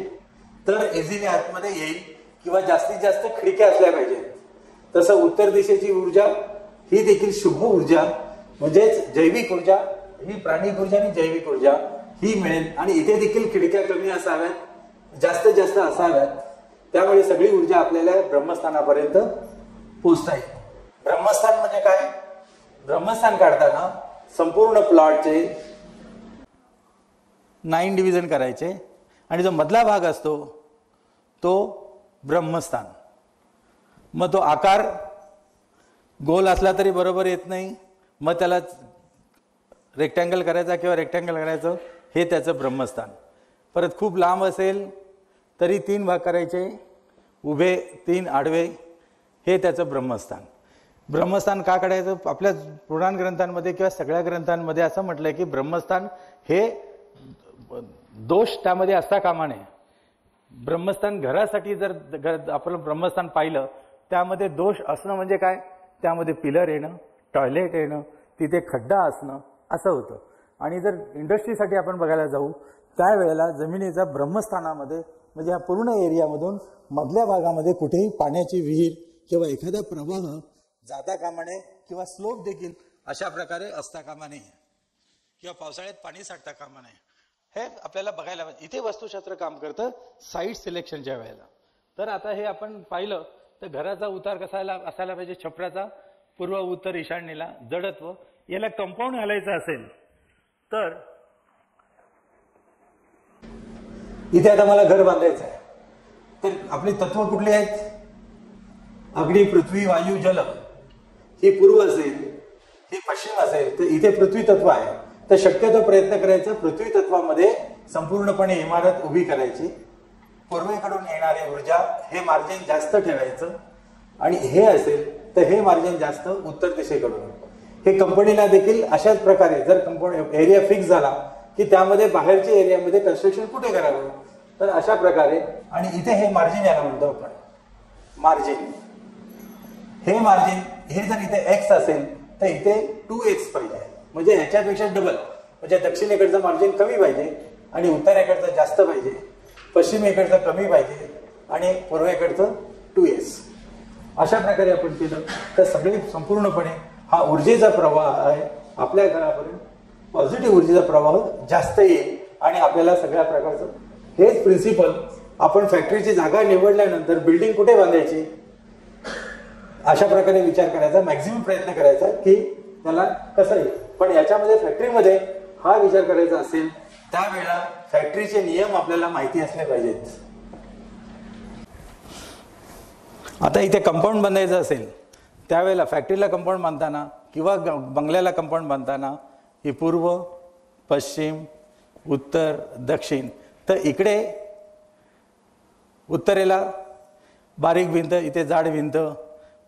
तर इझिली आतमध्ये येईल, किंवा जास्तीत जास्त खिडक्या असल्या पाहिजेत. तसं उत्तर दिशेची ऊर्जा ही देखील शुभ ऊर्जा, म्हणजेच जैविक ऊर्जा, ही प्राणिक ऊर्जा आणि जैविक ऊर्जा ही मिळेल. आणि इथे देखील खिडक्या कमी असाव्यात, जास्तीत जास्त असाव्यात. त्यामुळे सगळी ऊर्जा आपल्याला ब्रह्मस्थानापर्यंत पोहोचता येईल. ब्रह्मस्थान म्हणजे काय? ब्रह्मस्थान काढताना संपूर्ण प्लॉटचे 9 डिव्हिजन करायचे, आणि जो मधला भाग असतो तो ब्रह्मस्थान. मग तो आकार गोल असला तरी बरोबर येत नाही, मग त्याला रेक्टँगल करायचा किंवा रेक्टँगल करायचं, हे त्याचं ब्रह्मस्थान. परत खूप लांब असेल तरी 3 भाग करायचे, उभे 3 आडवे, हे त्याचं ब्रह्मस्थान. ब्रह्मस्थान का काढायचं? आपल्या पुराण ग्रंथांमध्ये किंवा सगळ्या ग्रंथांमध्ये असं म्हटलंय की ब्रह्मस्थान हे दोष त्यामध्ये असता कामा नये. ब्रह्मस्थान घरासाठी जर आपण ब्रह्मस्थान पाहिलं त्यामध्ये दोष असणं म्हणजे काय? त्यामध्ये पिलर येणं, टॉयलेट येणं, तिथे खड्डा असणं, असं होतं. आणि जर इंडस्ट्रीसाठी आपण बघायला जाऊ त्यावेळेला जमिनीचा ब्रह्मस्थानामध्ये म्हणजे ह्या पूर्ण एरियामधून मधल्या भागामध्ये कुठेही पाण्याची विहीर किंवा एखादा प्रवाह जाता कामा नये किंवा स्लोप देखील अशा प्रकारे असता कामा नये किंवा पावसाळ्यात पाणी साठता कामा नये. हे आपल्याला बघायला पाहिजे. इथे वास्तुशास्त्र काम करतं साईट सिलेक्शनच्या वेळेला. तर आता हे आपण पाहिलं तर घराचा उतार कसा असायला पाहिजे, छपराचा पूर्व उत्तर ईशान्येला, जडत्व. याला कंपाऊंड घालायचं असेल तर इथे आता मला घर बांधायचं आहे, तर आपली तत्व कुठली आहेत? अग्नी, पृथ्वी, वायू, जल. ही पूर्व असेल, ही पश्चिम असेल, तर इथे पृथ्वी तत्व आहे. तर शक्यतो प्रयत्न करायचा पृथ्वी तत्वामध्ये संपूर्णपणे इमारत उभी करायची. पूर्वेकडून येणारी ऊर्जा हे मार्जिन जास्त ठेवायचं, आणि हे असेल तर हे मार्जिन जास्त उत्तर दिशेकडून. हे कंपनीला देखील अशाच प्रकारे जर कंपाऊंड एरिया फिक्स झाला की त्यामध्ये बाहेरच्या एरियामध्ये कन्स्ट्रक्शन कुठे करावं, तर अशा प्रकारे. आणि इथे हे मार्जिन याला म्हणतो आपण मार्जिन. हे मार्जिन हे जर इथे एक्स असेल तर इथे 2x पाहिजे, म्हणजे ह्याच्यापेक्षा डबल. म्हणजे दक्षिणेकडचं मार्जिन कमी पाहिजे आणि उत्तरेकडचं जास्त पाहिजे, पश्चिमेकडचं कमी पाहिजे आणि पूर्वेकडचं 2s. अशा प्रकारे आपण केलं तर सगळे संपूर्णपणे हा ऊर्जेचा प्रवाह आहे आपल्या घरापर्यंत, पॉझिटिव्ह ऊर्जेचा प्रवाह जास्त येईल. आणि आपल्याला सगळ्या प्रकारचं हेच प्रिन्सिपल आपण फॅक्टरीची जागा निवडल्यानंतर बिल्डिंग कुठे बांधायची अशा प्रकारे विचार करायचा, मॅक्झिमम प्रयत्न करायचा की त्याला कसं येईल. पण याच्यामध्ये फॅक्टरीमध्ये हा विचार करायचा असेल त्यावेळेला फॅक्टरीचे नियम आपल्याला माहिती असले पाहिजेत. आता इथे कंपाऊंड बांधायचं असेल त्यावेळेला फॅक्टरीला कंपाऊंड बांधताना किंवा बंगल्याला कंपाऊंड बांधताना ही पूर्व, पश्चिम, उत्तर, दक्षिण. तर इकडे उत्तरेला बारीक भिंत, इथे जाड भिंत,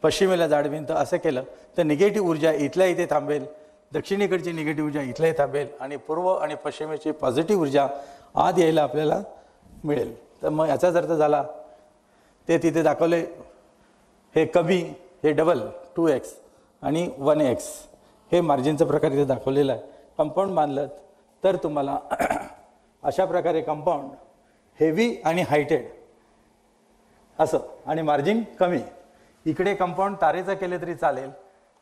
पश्चिमेला जाड भिंत असं केलं तर निगेटिव्ह ऊर्जा इथल्या इथे थांबेल, दक्षिणेकडची निगेटिव्ह ऊर्जा इथल्या थांबेल आणि पूर्व आणि पश्चिमेची पॉझिटिव्ह ऊर्जा आत यायला आपल्याला मिळेल. तर मग याचाच अर्थ झाला ते तिथे दाखवले हे कमी, हे डबल 2x आणि 1x हे मार्जिनचा प्रकार इथे दाखवलेला आहे. कंपाऊंड बांधलं तर तुम्हाला अशा प्रकारे कंपाऊंड हेवी आणि हायटेड असं आणि मार्जिन कमी. इकडे कंपाऊंड तारेचं केले तरी चालेल,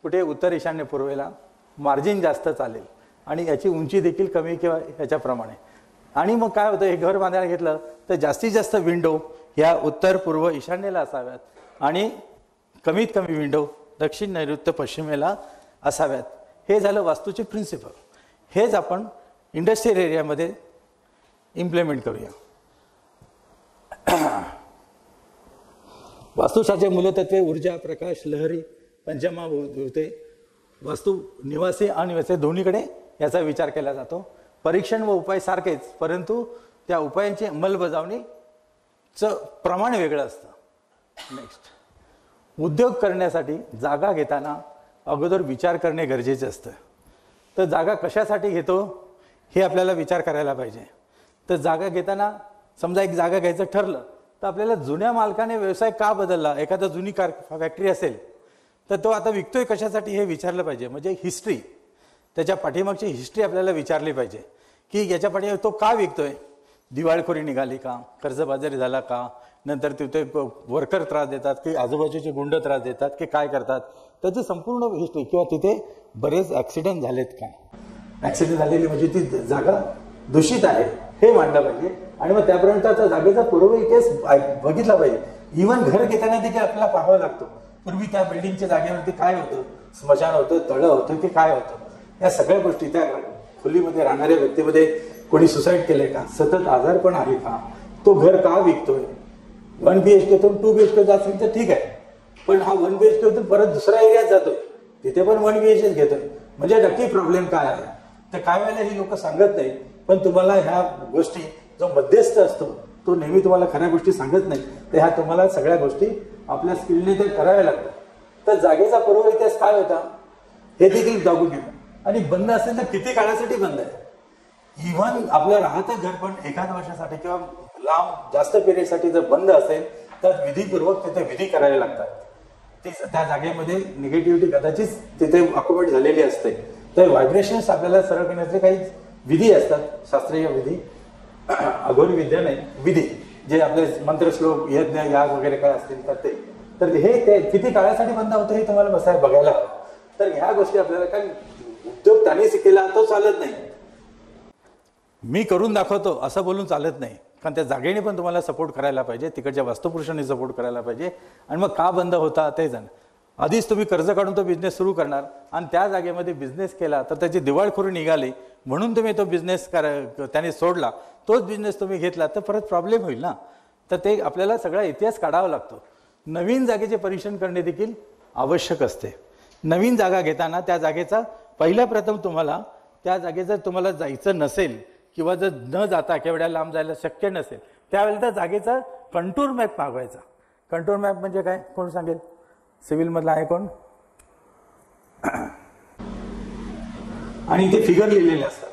कुठे उत्तर ईशान्य पूर्वेला मार्जिन जास्त चालेल आणि याची उंची देखील कमी किंवा याच्याप्रमाणे. आणि मग काय होतं, हे घर बांधायला घेतलं तर जास्तीत जास्त विंडो ह्या उत्तर, पूर्व, ईशान्येला असाव्यात आणि कमीत कमी विंडो दक्षिण, नैऋत्य, पश्चिमेला असाव्यात. हे झालं वास्तूचे प्रिन्सिपल. हेच आपण इंडस्ट्रियल एरियामध्ये इम्प्लिमेंट करूया. वास्तुशास्त्राचे मूलतत्वे ऊर्जा, प्रकाश, लहरी, पंचमहाभूते. वास्तू निवासी अनिवासी दोन्हीकडे याचा विचार केला जातो. परीक्षण व उपाय सारखेच, परंतु त्या उपायांची अंमलबजावणीचं प्रमाण वेगळं असतं. नेक्स्ट, उद्योग करण्यासाठी जागा घेताना अगोदर विचार करणे गरजेचे असतं. तर जागा कशासाठी घेतो हे आपल्याला विचार करायला पाहिजे. तर जागा घेताना समजा एक जागा घ्यायचं ठरलं तर आपल्याला जुन्या मालकाने व्यवसाय का बदलला, एखादा जुनी फॅक्टरी असेल तर तो आता विकतोय कशासाठी हे विचारलं पाहिजे. म्हणजे हिस्ट्री, त्याच्या पाठीमागची हिस्ट्री आपल्याला विचारली पाहिजे की याच्या पाठीमागे तो का विकतोय. दिवाळखोरी निघाली का, कर्जबाजारी झाला का, नंतर तिथे वर्कर त्रास देतात की आजूबाजूचे गुंड त्रास देतात की काय करतात, त्याची संपूर्ण हिस्ट्री. किंवा तिथे बरेच ऍक्सिडेंट झालेत का, ऍक्सिडेंट झालेली म्हणजे ती जागा दूषित आहे हे मांडलं पाहिजे. आणि मग त्यापर्यंत त्या जागेचा पूर्व इतिहास बघितला पाहिजे. इव्हन घर घेताना देखील आपल्याला पाहावं लागतो पूर्वी त्या बिल्डिंगच्या जागेवरती काय होतं, स्मशान होतं, तळं होतं की काय होतं. या सगळ्या गोष्टी त्या खोलीमध्ये राहणाऱ्या व्यक्तीमध्ये कोणी सुसाईड केलंय का, सतत आजार पण आहे का, तो घर का विकतोय. 1 BHK 2 BHK जात असेल तर ठीक आहे, पण हा 1 BHK परत दुसऱ्या एरियात जातोय तिथे पण 1 BHK घेतोय. म्हणजे नक्की प्रॉब्लेम काय आहे. तर काय वेळेला ही लोक सांगत नाही, पण तुम्हाला ह्या गोष्टी जो मध्यस्थ असतो तो नेहमी तुम्हाला खऱ्या गोष्टी सांगत नाही. तर ह्या तुम्हाला सगळ्या गोष्टी आपल्या स्किलने ते कराव्या लागतात. तर जागेचा पूर्व इतिहास काय होता हे देखील जागून घ्या. आणि बंद असेल तर किती काळासाठी बंद आहे. इव्हन आपलं राहतं घर पण एखाद्या वर्षासाठी किंवा लांब जास्त पिरियडसाठी जर बंद असेल तर विधीपूर्वक तिथे विधी करायला लागतात. त्या जागेमध्ये निगेटिव्हिटी कदाचित तिथे अकोमोडेट झालेली असते. तर व्हायब्रेशन्स आपल्याला सरळ करण्याचे काही विधी असतात, शास्त्रीय विधी, अघोरी विद्या नाही, विधी जे आपले मंत्र, श्लोक, यज्ञ, याग वगैरे काय असतील तर ते. तर हे ते किती काळासाठी बंद होतं हे तुम्हाला बघायला हवं. तर ह्या गोष्टी आपल्याला काय उद्योग त्यांनी शिकेला तो चालत नाही. मी करून दाखवतो असं बोलून चालत नाही, कारण त्या जागेने पण तुम्हाला सपोर्ट करायला पाहिजे, तिकडच्या वास्तुपुरुषांनी सपोर्ट करायला पाहिजे. आणि मग का बंद होता ते जाण. आधीच तुम्ही कर्ज काढून तो बिझनेस सुरू करणार आणि त्या जागेमध्ये बिझनेस केला तर त्याची दिवाळखोरी निघाली म्हणून तुम्ही तो बिझनेस त्याने सोडला, तोच बिझनेस तुम्ही घेतला तर परत प्रॉब्लेम होईल ना. तर ते आपल्याला सगळा इतिहास काढावा लागतो. नवीन जागेचे परीक्षण करणे देखील आवश्यक असते. नवीन जागा घेताना त्या जागेचा पहिल्या प्रथम तुम्हाला त्या जागेचं तुम्हाला जायचं नसेल किंवा जर न जाता केवढ्या लांब जायला शक्य नसेल त्यावेळेला त्या जागेचा कंटूर मॅप मागवायचा. कंटूर मॅप म्हणजे काय कोण सांगेल? सिव्हिलमधला आहे कोण? आणि ते फिगर लिहिलेले असतात.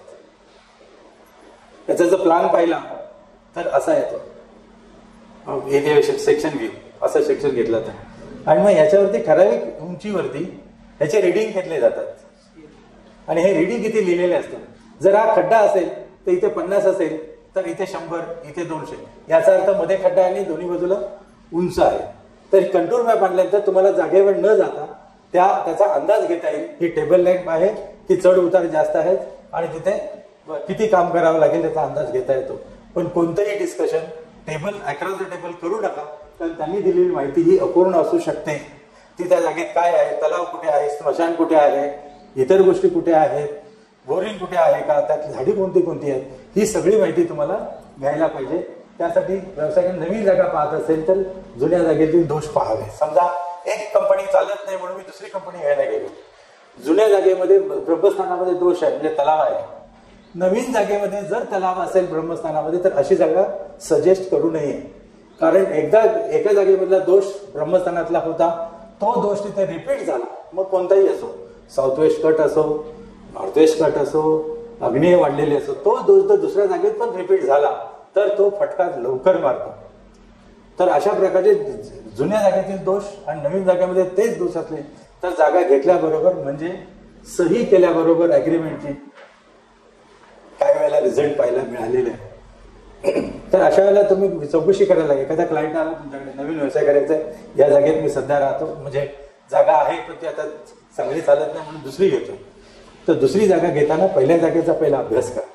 त्याचा जर प्लॅन पाहिला तर असा येतो सेक्शन व्ह्यू, असं सेक्शन घेतलं तर. आणि मग याच्यावरती ठराविक उंचीवरती ह्याचे रिडिंग घेतले जातात आणि हे रिडिंग किती लिहिलेले असतात. जर हा खड्डा असेल तर इथे 50 असेल तर इथे 100, इथे 200. याचा अर्थ मध्ये खड्डा आणि दोन्ही बाजूला उंच आहे. तर कंटूर मॅप आणल्यानंतर तुम्हाला जागेवर न जाता त्याचा अंदाज घेता येईल की टेबल लाईन आहे की चढ उतार जास्त आहेत आणि तिथे किती काम करावं लागेल त्याचा अंदाज घेता येतो. पण कोणतंही discussion table across the table करू नका, कारण त्यांनी दिलेली माहिती ही अपूर्ण असू शकते. ती त्या जागेत काय आहे, तलाव कुठे आहे, स्मशान कुठे आहे, इतर गोष्टी कुठे आहेत, बोरिंग कुठे आहे का, त्यात झाडी कोणती कोणती आहेत, ही सगळी माहिती तुम्हाला घ्यायला पाहिजे. त्यासाठी व्यवसायाने नवीन जागा पाहत असेल तर जुन्या जागेतील दोष पाहावे. समजा एक कंपनी चालत नाही म्हणून मी दुसरी कंपनी घ्यायला गेलो. जुन्या जागेमध्ये ब्रह्मस्थानामध्ये दोष आहे म्हणजे तलाव आहे. नवीन जागेमध्ये जर तलाव असेल ब्रह्मस्थानामध्ये तर अशी जागा सजेस्ट करू नये, कारण एकदा एका जागेमधला दोष ब्रह्मस्थानातला होता, तो दोष तिथे रिपीट झाला. मग कोणताही असो, साऊथ वेस्ट कट असो, नॉर्थ वेस्ट कट असो, अग्नेय वाढलेले असो, तो दोष जर दुसऱ्या जागेत पण रिपीट झाला तर तो फटका लवकर मारतो. तर अशा प्रकारचे जुन्या जागेतील दोष आणि नवीन जागेमध्ये तेच दोष असले तर जागा घेतल्याबरोबर म्हणजे सही केल्याबरोबर अग्रीमेंटची काही वेळेला रिझल्ट पाहायला मिळालेले आहे. तर अशा वेळेला तुम्ही चौकशी करायला लागेल. एखाद्या क्लायंट आला तुमच्याकडे नवीन व्यवसाय करायचा आहे, या जागेत मी सध्या राहतो, म्हणजे जागा आहे पण ती आता चांगली चालत नाही म्हणून दुसरी घेतो. तर दुसरी जागा घेताना पहिल्या जागेचा पहिला अभ्यास करा.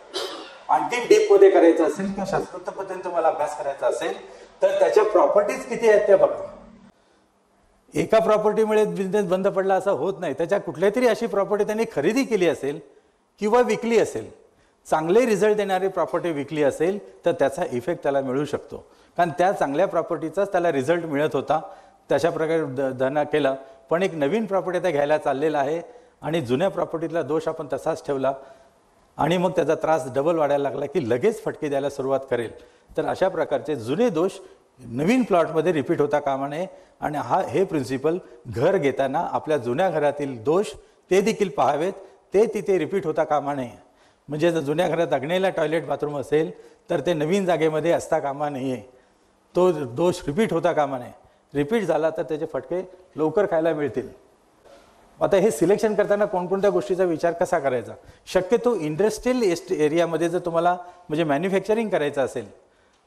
आणखी डीप मध्ये करायचं असेल किंवा शास्त्रोक्त पद्धतीने तुम्हाला अभ्यास करायचा असेल तर त्याच्या प्रॉपर्टीज किती आहेत त्या बघा. एका प्रॉपर्टीमुळे बिझनेस बंद पडला असं होत नाही. त्याच्या कुठल्या तरी अशी प्रॉपर्टी त्यांनी खरेदी केली असेल किंवा विकली असेल, चांगले रिझल्ट देणारी प्रॉपर्टी विकली असेल तर त्याचा इफेक्ट त्याला मिळू शकतो, कारण त्या चांगल्या प्रॉपर्टीचाच त्याला रिझल्ट मिळत होता. तशा प्रकारे धना केला. पण एक नवीन प्रॉपर्टी त्या घ्यायला चाललेला आहे आणि जुन्या प्रॉपर्टीतला दोष आपण तसाच ठेवला आणि मग त्याचा त्रास डबल वाढायला लागला की लगेच फटके द्यायला सुरुवात करेल. तर अशा प्रकारचे जुने दोष नवीन प्लॉटमध्ये रिपीट होता कामा नये. आणि हे प्रिन्सिपल घर घेताना आपल्या जुन्या घरातील दोष ते देखील पाहावेत, ते तिथे रिपीट होता कामा नये. म्हणजे जर जुन्या घरात अग्नेयला टॉयलेट बाथरूम असेल तर ते नवीन जागेमध्ये असता कामा नये. तो दोष रिपीट होता कामा नये. रिपीट झाला तर त्याचे फटके लवकर खायला मिळतील. आता हे सिलेक्शन करताना कोणकोणत्या गोष्टीचा विचार कसा करायचा? शक्यतो इंडस्ट्रियल एरियामध्ये जर तुम्हाला म्हणजे मॅन्युफॅक्चरिंग करायचं असेल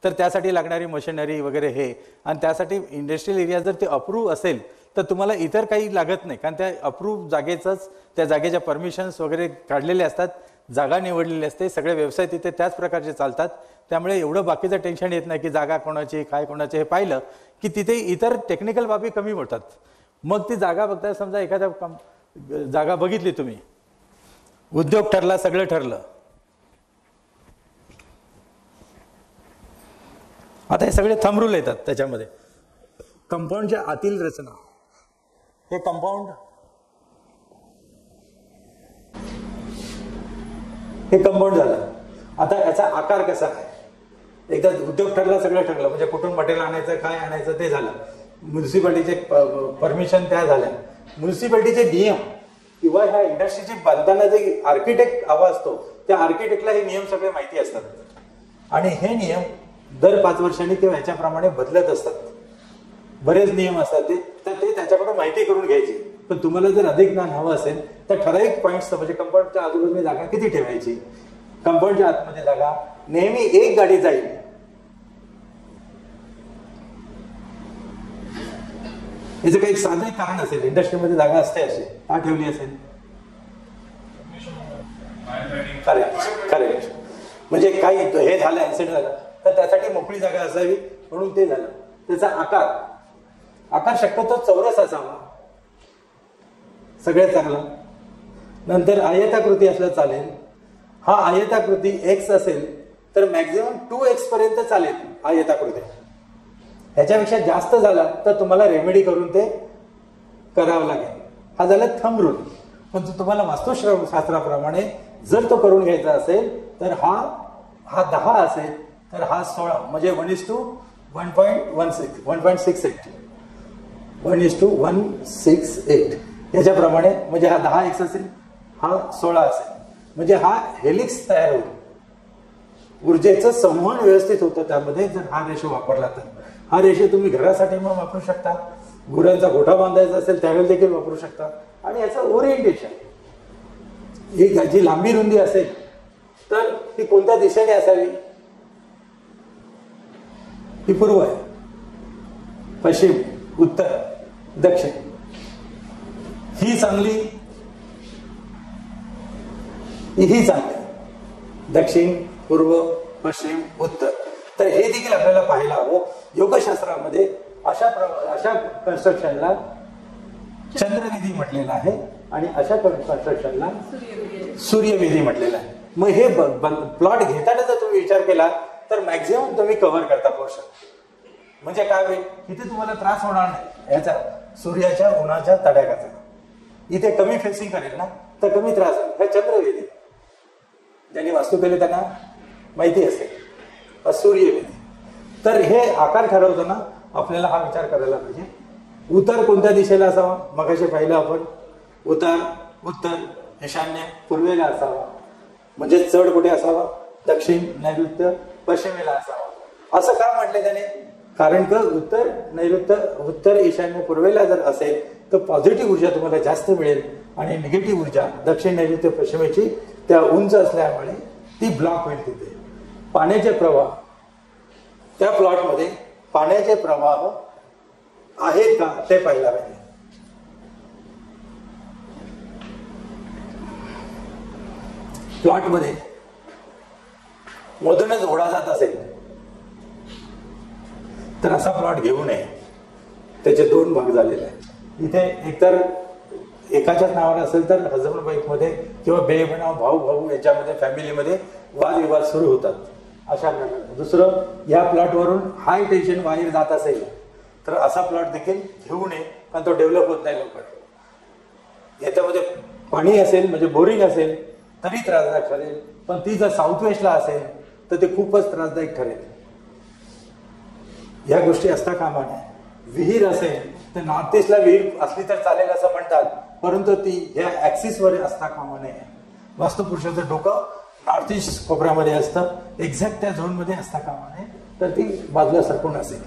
तर त्यासाठी लागणारी मशिनरी वगैरे हे, आणि त्यासाठी इंडस्ट्रियल एरिया जर ते अप्रूव्ह असेल तर तुम्हाला इतर काही लागत नाही, कारण त्या अप्रूव्ह जागेचंच त्या जागेच्या परमिशन्स वगैरे काढलेले असतात, जागा निवडलेली असते, सगळे व्यवसाय तिथे त्याच प्रकारचे चालतात. त्यामुळे एवढं बाकीचं टेन्शन येत नाही की जागा कोणाची काय कोणाचे. हे पाहिलं की तिथे इतर टेक्निकल बाबी कमी होतात. मग ती जागा बघता, समजा एखाद्या जागा बघितली तुम्ही, उद्योग ठरला, सगळं ठरलं, आता हे सगळे थंब रूल येतात त्याच्यामध्ये. कंपाऊंडच्या आतील रचना, हे कंपाऊंड, हे कंपाऊंड झालं. आता याचा आकार कसा आहे? एकदा उद्योग ठरला, सगळं ठरलं, म्हणजे कुठून मटेरियल आणायचं, काय आणायचं ते झालं. म्युन्सिपाल्टीचे परमिशन त्या झाल्या. म्युन्सिपाल्टीचे नियम किंवा ह्या इंडस्ट्रीची बांधताना जे आर्किटेक्ट हवा असतो त्या आर्किटेक्टला हे नियम सगळे माहिती असतात आणि हे नियम दर 5 वर्षांनी किंवा ह्याच्याप्रमाणे बदलत असतात. बरेच नियम असतात ते त्याच्याकडून माहिती करून घ्यायची. पण तुम्हाला जर अधिक ज्ञान हवं असेल तर ठराविक पॉईंट्स, म्हणजे कंपाऊंडच्या आजूबाजूने जागा किती ठेवायची, कंपाऊंडच्या आतमध्ये जागा नेहमी एक गाडी जाईल, याचं काही साधं कारण असेल, इंडस्ट्रीमध्ये जागा असते अशी का ठेवली असेल? करेक्ट. म्हणजे काही हे झालं, ऍक्सिडेंट झाला तर त्यासाठी मोकळी जागा असावी म्हणून ते झालं. त्याचा आकार शक्यतो चौरस असावा, सगळ्यात चांगला. नंतर आयताकृती असलं चालेल. हा आयताकृती एक्स असेल तर मॅक्झिमम 2x पर्यंत चालेल आयताकृती. ह्याच्यापेक्षा जास्त झाला तर तुम्हाला रेमेडी करून ते करावं लागेल. हा झाला थंब रूल. पण तुम्हाला वास्तुशास्त्राप्रमाणे जर तो करून घ्यायचा असेल तर हा 10 असेल तर हा 16, म्हणजे 1:1.68 याच्याप्रमाणे. म्हणजे हा 10x असेल, हा 16 असेल, म्हणजे हा हेलिक्स तयार होईल. ऊर्जेचं संवहन व्यवस्थित होतं त्यामध्ये जर हा रेशो वापरला तर. हा रेशो तुम्ही घरासाठी मग वापरू शकता, गुरांचा गोठा बांधायचा असेल त्यावेळेला देखील वापरू शकता. आणि याचं ओरिएंटेशन, ही जी लांबी रुंदी असेल तर ती कोणत्या दिशेने असावी? ही पूर्व आहे, पश्चिम, उत्तर, दक्षिण. ही चांगली, ही चांगली, दक्षिण, पूर्व, पश्चिम, उत्तर. तर हे देखील आपल्याला पाहायला हवं. योगशास्त्रामध्ये अशा कन्स्ट्रक्शनला चंद्रविधी म्हटलेलं आहे आणि अशा कन्स्ट्रक्शनला सूर्यविधी म्हटलेलं आहे. मग हे प्लॉट घेताना जर तुम्ही विचार केला तर मॅक्झिमम तुम्ही कव्हर करता पोर्शन. म्हणजे काय होईल, इथे तुम्हाला त्रास होणार नाही याचा, सूर्याच्या उन्हाच्या तडाख्याचा. इथे कमी फेसिंग करेल ना तर कमी त्रास होईल. हे चंद्रविधी, ज्यांनी वास्तू केले त्यांना माहिती असेल. सूर्यविधी. तर हे आकार ठरवताना आपल्याला हा विचार करायला पाहिजे. उतार कोणत्या दिशेला असावा? मगाशी पाहिलं आपण, उतार उत्तर, ईशान्य, पूर्वेला असावा. म्हणजे चढ कुठे असावा? दक्षिण, नैऋत्य, पश्चिमेला असावा. असं का म्हटलं त्याने? कारण का उत्तर, नैऋत्य, उत्तर, ईशान्य, पूर्वेला जर असेल तर पॉझिटिव्ह ऊर्जा तुम्हाला जास्त मिळेल आणि निगेटिव्ह ऊर्जा दक्षिण, नैऋत्य, पश्चिमेची त्या उंच असल्यामुळे ती ब्लॉक होईल. तिथे पाण्याचे प्रवाह, त्या प्लॉटमध्ये पाण्याचे प्रवाह आहेत का ते पाहायला पाहिजे. प्लॉटमध्ये मधूनच ओढा जात असेल तर असा प्लॉट घेऊ नये. त्याचे 2 भाग झालेले आहेत. इथे एकतर एकाच्याच नावावर असेल तर हजबंड वाईफ मध्ये किंवा बेबनाव भाऊ भाऊ याच्यामध्ये फॅमिलीमध्ये वादविवाद सुरू होतात अशा प्रकारे. दुसरं, या प्लॉटवरून हाय टेन्शन वायर जात असेल तर असा प्लॉट देखील घेऊ नये, कारण तो डेव्हलप होत नाही लवकर. याच्यामध्ये पाणी असेल म्हणजे बोरिंग असेल तरी त्रासदायक ठरेल, पण ती जर साऊथ वेस्टला असेल तर ते खूपच त्रासदायक ठरेल. या गोष्टी असता कामा नये. विहीर असेल तर नॉर्थ ईस्टला विहीर असली तर चालेल असं म्हणतात, परंतु ती या ऍक्सिसवर असता कामा नये. वास्तुपुरुषाचं डोकं नॉर्थ ईस्ट कोपऱ्यामध्ये असतं, एक्झॅक्ट त्या झोनमध्ये असता कामा नये, तर ती बाजूला सरकून असेल.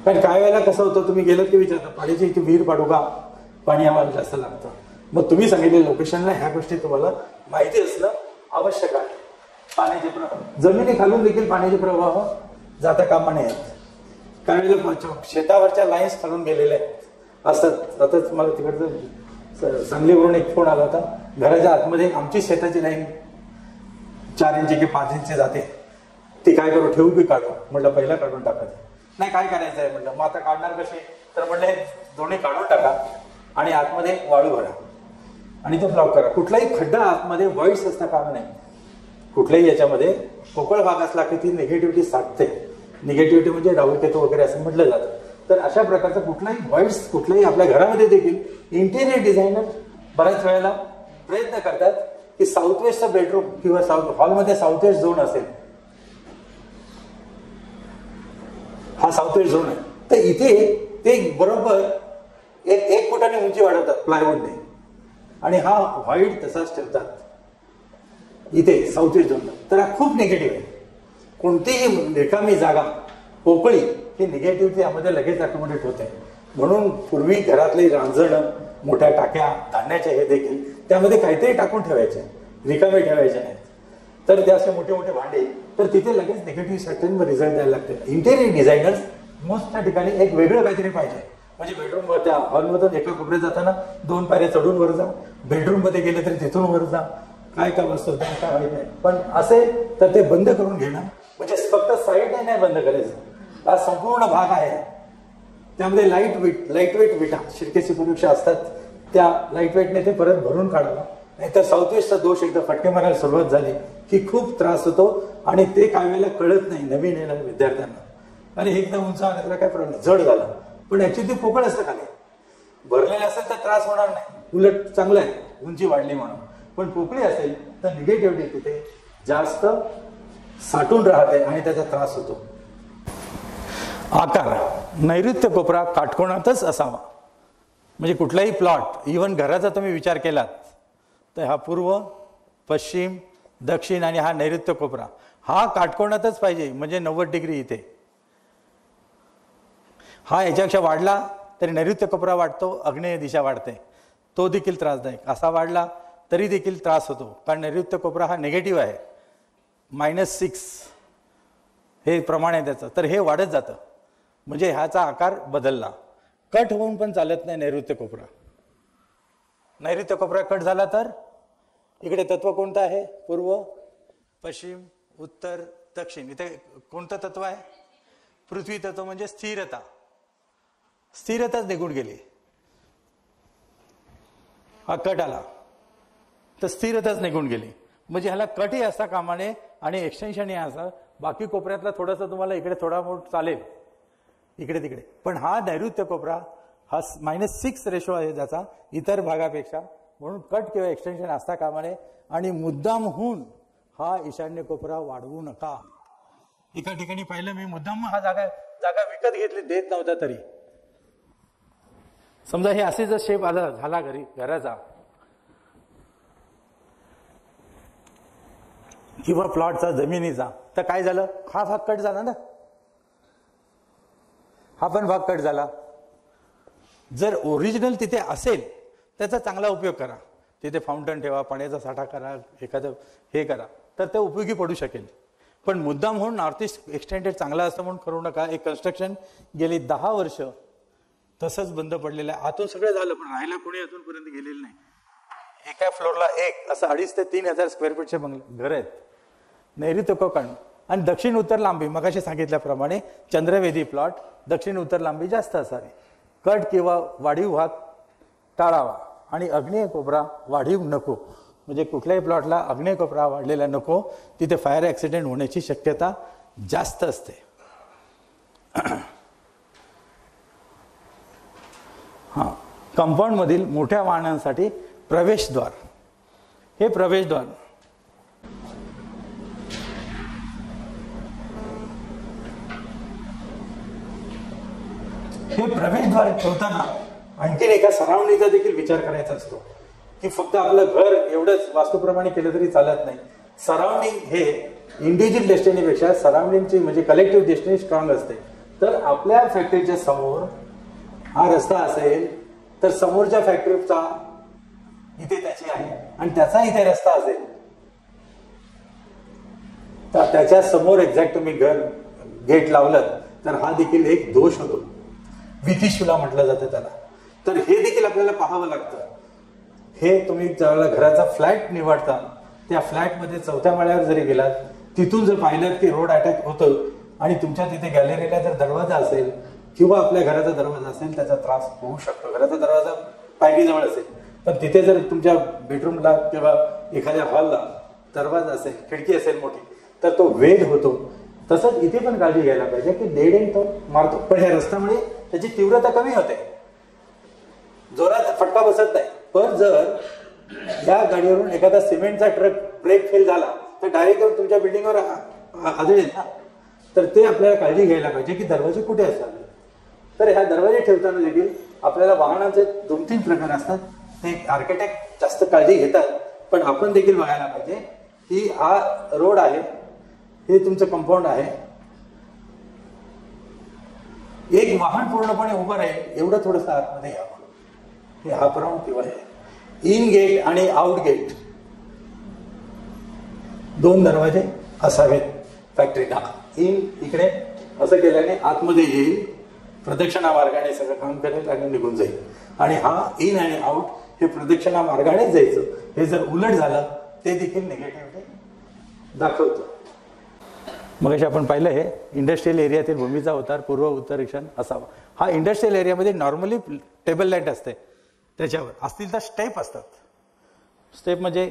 कारण काही वेळेला कसं होतं, तुम्ही गेलं की विचारता पाण्याची इथे विहीर पाडू का, पाणी आम्हाला जास्त लागतं. मग तुम्ही सांगितलेल्या लोकेशनला ह्या गोष्टी तुम्हाला माहिती असणं आवश्यक आहे. पाण्याचे प्रवाह, जमिनी खालून देखील पाण्याचे प्रवाह जाता कामा नयेत. काही वेळेला शेतावरच्या लाईन्स खालून गेलेल्या असतात. आताच मला तिकडचं सांगलीवरून एक फोन आला होता, घराच्या आतमध्ये आमची शेताची लाईन 4 इंची की 5 इंची जाते, ती काय करू, ठेवू की काढू? म्हटलं पहिला काढून टाका. नाही काय करायचं आहे म्हटलं, मग आता काढणार कसे? तर म्हटलं हे दोन्ही काढून टाका आणि आतमध्ये वाळू भरा आणि तो ब्लॉक करा. कुठलाही खड्डा आतमध्ये व्हॉइड्स असता कामा नाही. कुठल्याही याच्यामध्ये पोकळ भाग असला की ती निगेटिव्हिटी साठते. निगेटिव्हिटी म्हणजे डाऊकेतू वगैरे असं म्हटलं जातं. तर अशा प्रकारचं कुठलाही व्हॉइड्स, कुठल्याही आपल्या घरामध्ये देखील इंटेरियर डिझायनर बऱ्याच वेळेला प्रयत्न करतात की साऊथ वेस्टचा बेडरूम किंवा साऊथ हॉलमध्ये साऊथ वेस्ट झोन असेल, हा साऊथ वेस्ट झोन आहे, तर इथे ते बरोबर 1 फुटाने उंची वाढवतात प्लायवूडने आणि हा व्हाईट तसाच ठेवतात इथे साऊथ वेस्ट झोनला. तर हा खूप निगेटिव्ह आहे. कोणतीही रिकामी जागा, पोकळी, ही निगेटिव्हिटी यामध्ये लगेच अकोमोडेट होते. म्हणून पूर्वी घरातले रांजणं, मोठ्या टाक्या, धान्याच्या हे देखील त्यामध्ये काहीतरी टाकून ठेवायचे, रिकामे ठेवायचे नाहीत. तर ते असे मोठे मोठे भांडे, तर तिथे लगेच निगेटिव्ह सर्टन रिझल्ट द्यायला लागते. इंटेरियर डिझायनर्स मोस्ट त्या ठिकाणी एक वेगळं काहीतरी पाहिजे. म्हणजे बेडरूम त्या हॉलमधून एका कोपऱ्यात जाताना 2 पायऱ्या चढून वर जा, बेडरूम मध्ये गेले तरी तिथून वर जा, काय का वस्तू काय माहित नाही. पण असेल तर ते बंद करून घेणं, म्हणजे फक्त साईडने नाही बंद करायचं, हा संपूर्ण भाग आहे. त्यामध्ये लाईट वेट विटा शिरकेची परीक्षा असतात, त्या लाईट वेटने ते परत भरून काढावं. नाहीतर साऊथ वेस्टचा दोष एकदा फटके मारायला सुरुवात झाली की खूप त्रास होतो आणि ते काय वेळेला कळत नाही नवीन येणाऱ्या विद्यार्थ्यांना. आणि एकदम उंच आणायला काय प्रॉब्लेम, जड झालं, पण ऍक्च्युली ते पोकळ असतं खाली, भरलेलं असेल तर त्रास होणार नाही, उलट चांगलं आहे उंची वाढली म्हणून. पण पोकळी असेल तर निगेटिव्हिटी तिथे जास्त साठून राहते आणि त्याचा त्रास होतो. आकार नैऋत्य कोपरा काटकोनातच असावा. म्हणजे कुठलाही प्लॉट, इव्हन घराचा तुम्ही विचार केलात तर हा पूर्व, पश्चिम, दक्षिण आणि हा नैऋत्य कोपरा हा काटकोनातच पाहिजे. म्हणजे 90 डिग्री इथे. हा याच्यापेक्षा वाढला तरी नैऋत्य कोपरा वाढतो, आग्नेय दिशा वाढते, तो देखील त्रासदायक. असा वाढला तरी देखील त्रास होतो, कारण नैऋत्य कोपरा हा निगेटिव्ह आहे, -6 हे प्रमाण आहे त्याचं. तर हे वाढत जातं, म्हणजे ह्याचा आकार बदलला. कट होऊन पण चालत नाही नैऋत्य कोपरा. नैऋत्य कोपरा कट झाला तर इकडे तत्व कोणतं आहे? पूर्व, पश्चिम, उत्तर, दक्षिण. इथे कोणतं तत्व आहे? पृथ्वी तत्व, म्हणजे स्थिरता. स्थिरताच निघून गेली. हा कट आला तर स्थिरताच निघून गेली. म्हणजे ह्याला कटही असता कामा नये आणि एक्सटेन्शनही असं. बाकी कोपऱ्यातला थोडंसं तुम्हाला इकडे थोडा मोठ चालेल, इकडे तिकडे. पण हा नैऋत्य कोपरा हा -6 रेशो आहे ज्याचा इतर भागापेक्षा, म्हणून कट किंवा एक्सटेन्शन असता कामा नये. आणि मुद्दाम होऊन हा ईशान्य कोपरा वाढवू नका. एका ठिकाणी पाहिलं मी, मुद्दाम हा जागा विकत घेतली, देत नव्हता तरी. समजा हे असे जर शेप आला झाला घराचा किंवा प्लॉटचा, जमिनीचा, तर काय झालं? हा भाग कट झाला ना, हा पण भाग कट झाला. जर ओरिजिनल तिथे असेल त्याचा चांगला उपयोग करा. तिथे फाउंटन ठेवा, पाण्याचा साठा करा, एखादं हे करा, तर ते उपयोगी पडू शकेल. पण मुद्दाम म्हणून नॉर्थ ईस्ट एक्सटेंडेड चांगला असतं म्हणून करू नका. एक कन्स्ट्रक्शन गेली 10 वर्ष तसंच बंद पडलेलं आहे. आतून सगळं झालं पण राहायला कोणी अजूनपर्यंत गेलेलं नाही. एका फ्लोअरला असं 2,500 ते 3,000 स्क्वेअर फीटचे घर आहेत. नैऋत्य कोकण आणि दक्षिण उत्तर लांबी, मगाशी सांगितल्याप्रमाणे चंद्रवेधी प्लॉट दक्षिण उत्तर लांबी जास्त असावी. कट किंवा वाढीव भाग टाळावा आणि आग्नेय कोपरा वाढीव नको. म्हणजे कुठल्याही प्लॉटला आग्नेय कोपरा वाढलेला नको, तिथे फायर ॲक्सिडेंट होण्याची शक्यता जास्त असते. हां, कंपाऊंडमधील मोठ्या वाहनांसाठी प्रवेशद्वार. हे प्रवेशद्वार ठेवताना आणखीन एका सराउंडिंगचा देखील विचार करायचा असतो, की फक्त आपलं घर एवढंच वास्तूप्रमाणे केलं तरी चालत नाही. सराउंडिंग हे इंडिव्हिज्युअल डेस्टिनीपेक्षा सराउंडिंगची म्हणजे कलेक्टिव्ह डेस्टिनी स्ट्रॉंग असते. तर आपल्या फॅक्टरीच्या समोर हा रस्ता असेल तर समोरच्या फॅक्टरीचा इथे त्याची आहे आणि त्याचा इथे रस्ता असेल तर त्याच्या समोर एक्झॅक्ट तुम्ही गेट लावलं तर हा देखील एक दोष होतो. विधिशुला म्हटलं जातं त्याला. तर हे देखील आपल्याला पाहावं लागतं. हे तुम्ही ज्यावेळेला घराचा फ्लॅट निवडता त्या फ्लॅटमध्ये 4थ्या माळ्यावर जरी गेलात, तिथून जर पाहिलं की रोड अटॅक होतं आणि तुमच्या तिथे गॅलरीला जर दरवाजा असेल किंवा आपल्या घराचा दरवाजा असेल त्याचा त्रास होऊ शकतो. घराचा दरवाजा पायरीजवळ असेल पण तिथे जर तुमच्या बेडरूमला किंवा एखाद्या हॉलला दरवाजा असेल, खिडकी असेल मोठी, तर तो वेध होतो. तसंच इथे पण काळजी घ्यायला पाहिजे की डेड एंड तो मारतो, पण ह्या रस्त्यामुळे त्याची तीव्रता कमी होते, जोरात फटका बसत नाही. पण जर या गाडीवरून एखादा सिमेंटचा ट्रक ब्रेक फेल झाला तर डायरेक्ट तुमच्या बिल्डिंगवर आदळेल ना. तर ते आपल्याला काळजी घ्यायला पाहिजे की दरवाजे कुठे असतात. तर ह्या दरवाजे ठेवताना देखील आपल्याला वाहनाचे 2-3 प्रकार असतात. ते आर्किटेक्ट जास्त काळजी घेतात, पण आपण देखील बघायला पाहिजे की हा रोड आहे, हे तुमचं कंपाऊंड आहे, एक वाहन पूर्णपणे उभं राहील एवढं थोडंसं आतमध्ये यावं. हे हाफ राऊंड किंवा हे इन गेट आणि आउट गेट 2 दरवाजे असावेत फॅक्टरीला. इन इकडे असं केल्याने आतमध्ये येईल प्रदक्षिणा मार्गाने सगळं काम करेल आणि निघून जाईल. आणि हा इन आणि आउट हे प्रदक्षिणा मार्गानेच जायचं. हे जर उलट झालं ते देखील निगेटिव्ह दाखवतं. मग अशा आपण पाहिलं हे इंडस्ट्रियल एरियातील भूमीचा अवतार पूर्व उत्तर ईशान असावा. हा इंडस्ट्रियल एरियामध्ये नॉर्मली टेबल लाईट असते, त्याच्यावर असतील तर स्टेप असतात. स्टेप म्हणजे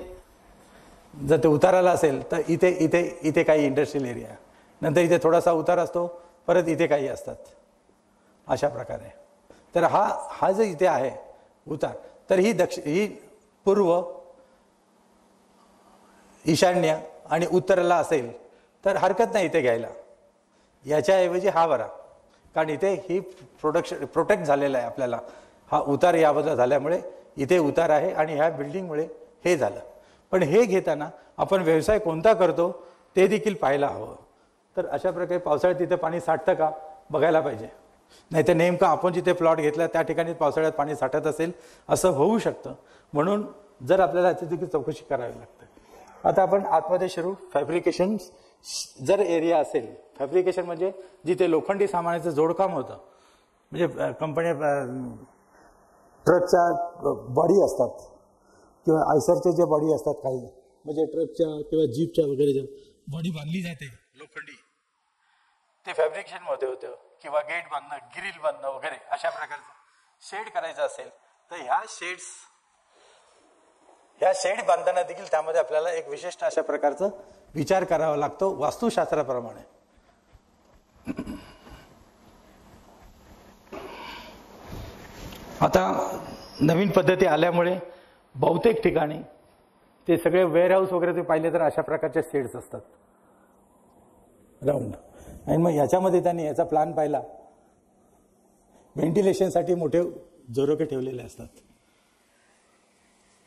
जर ते उताराला असेल तर इथे इथे इथे काही इंडस्ट्रियल एरिया, नंतर इथे थोडासा उतार असतो, परत इथे काही असतात, अशा प्रकारे. तर हा जो इथे आहे उतार, तर ही पूर्व, ईशान्य आणि उत्तरेला असेल तर हरकत नाही इथे घ्यायला. याच्याऐवजी हा बरा, कारण इथे ही प्रोटेक्ट झालेला आहे आपल्याला. हा उतार या बाजूला झाल्यामुळे इथे उतार आहे आणि ह्या बिल्डिंगमुळे हे झालं. पण हे घेताना आपण व्यवसाय कोणता करतो ते देखील पाहायला हवं. तर अशा प्रकारे पावसाळ्यात तिथे पाणी साठतं का बघायला पाहिजे. नाही तर नेमकं आपण जिथे प्लॉट घेतला त्या ठिकाणी पावसाळ्यात पाणी साठत असेल असं होऊ शकतं. म्हणून जर आपल्याला याची देखील चौकशी करावी लागते. आता आपण आतमध्ये शिरू. फॅब्रिकेशन जर एरिया असेल, फॅब्रिकेशन म्हणजे जिथे लोखंडी सामानाचं जोडकाम होतं, म्हणजे कंपन्या ट्रकच्या बॉडी असतात किंवा आयसरचे जे बॉडी असतात, काही म्हणजे ट्रकच्या किंवा जीपच्या वगैरे जे बॉडी बांधली जाते लोखंडी, ते फॅब्रिकेशनमध्ये होतं. किंवा गेट बांधणं, ग्रिल बांधणं वगैरे अशा प्रकारचं शेड करायचं असेल तर ह्या शेड बांधताना देखील त्यामध्ये आपल्याला एक विशिष्ट अशा प्रकारचा विचार करावा लागतो वास्तुशास्त्राप्रमाणे. आता नवीन पद्धती आल्यामुळे बहुतेक ठिकाणी ते सगळे वेअरहाऊस वगैरे ते पाहिले तर अशा प्रकारचे शेड्स असतात राऊंड. आणि मग याच्यामध्ये त्यांनी याचा प्लॅन पाहिला, व्हेंटिलेशनसाठी मोठे झरोके ठेवलेले असतात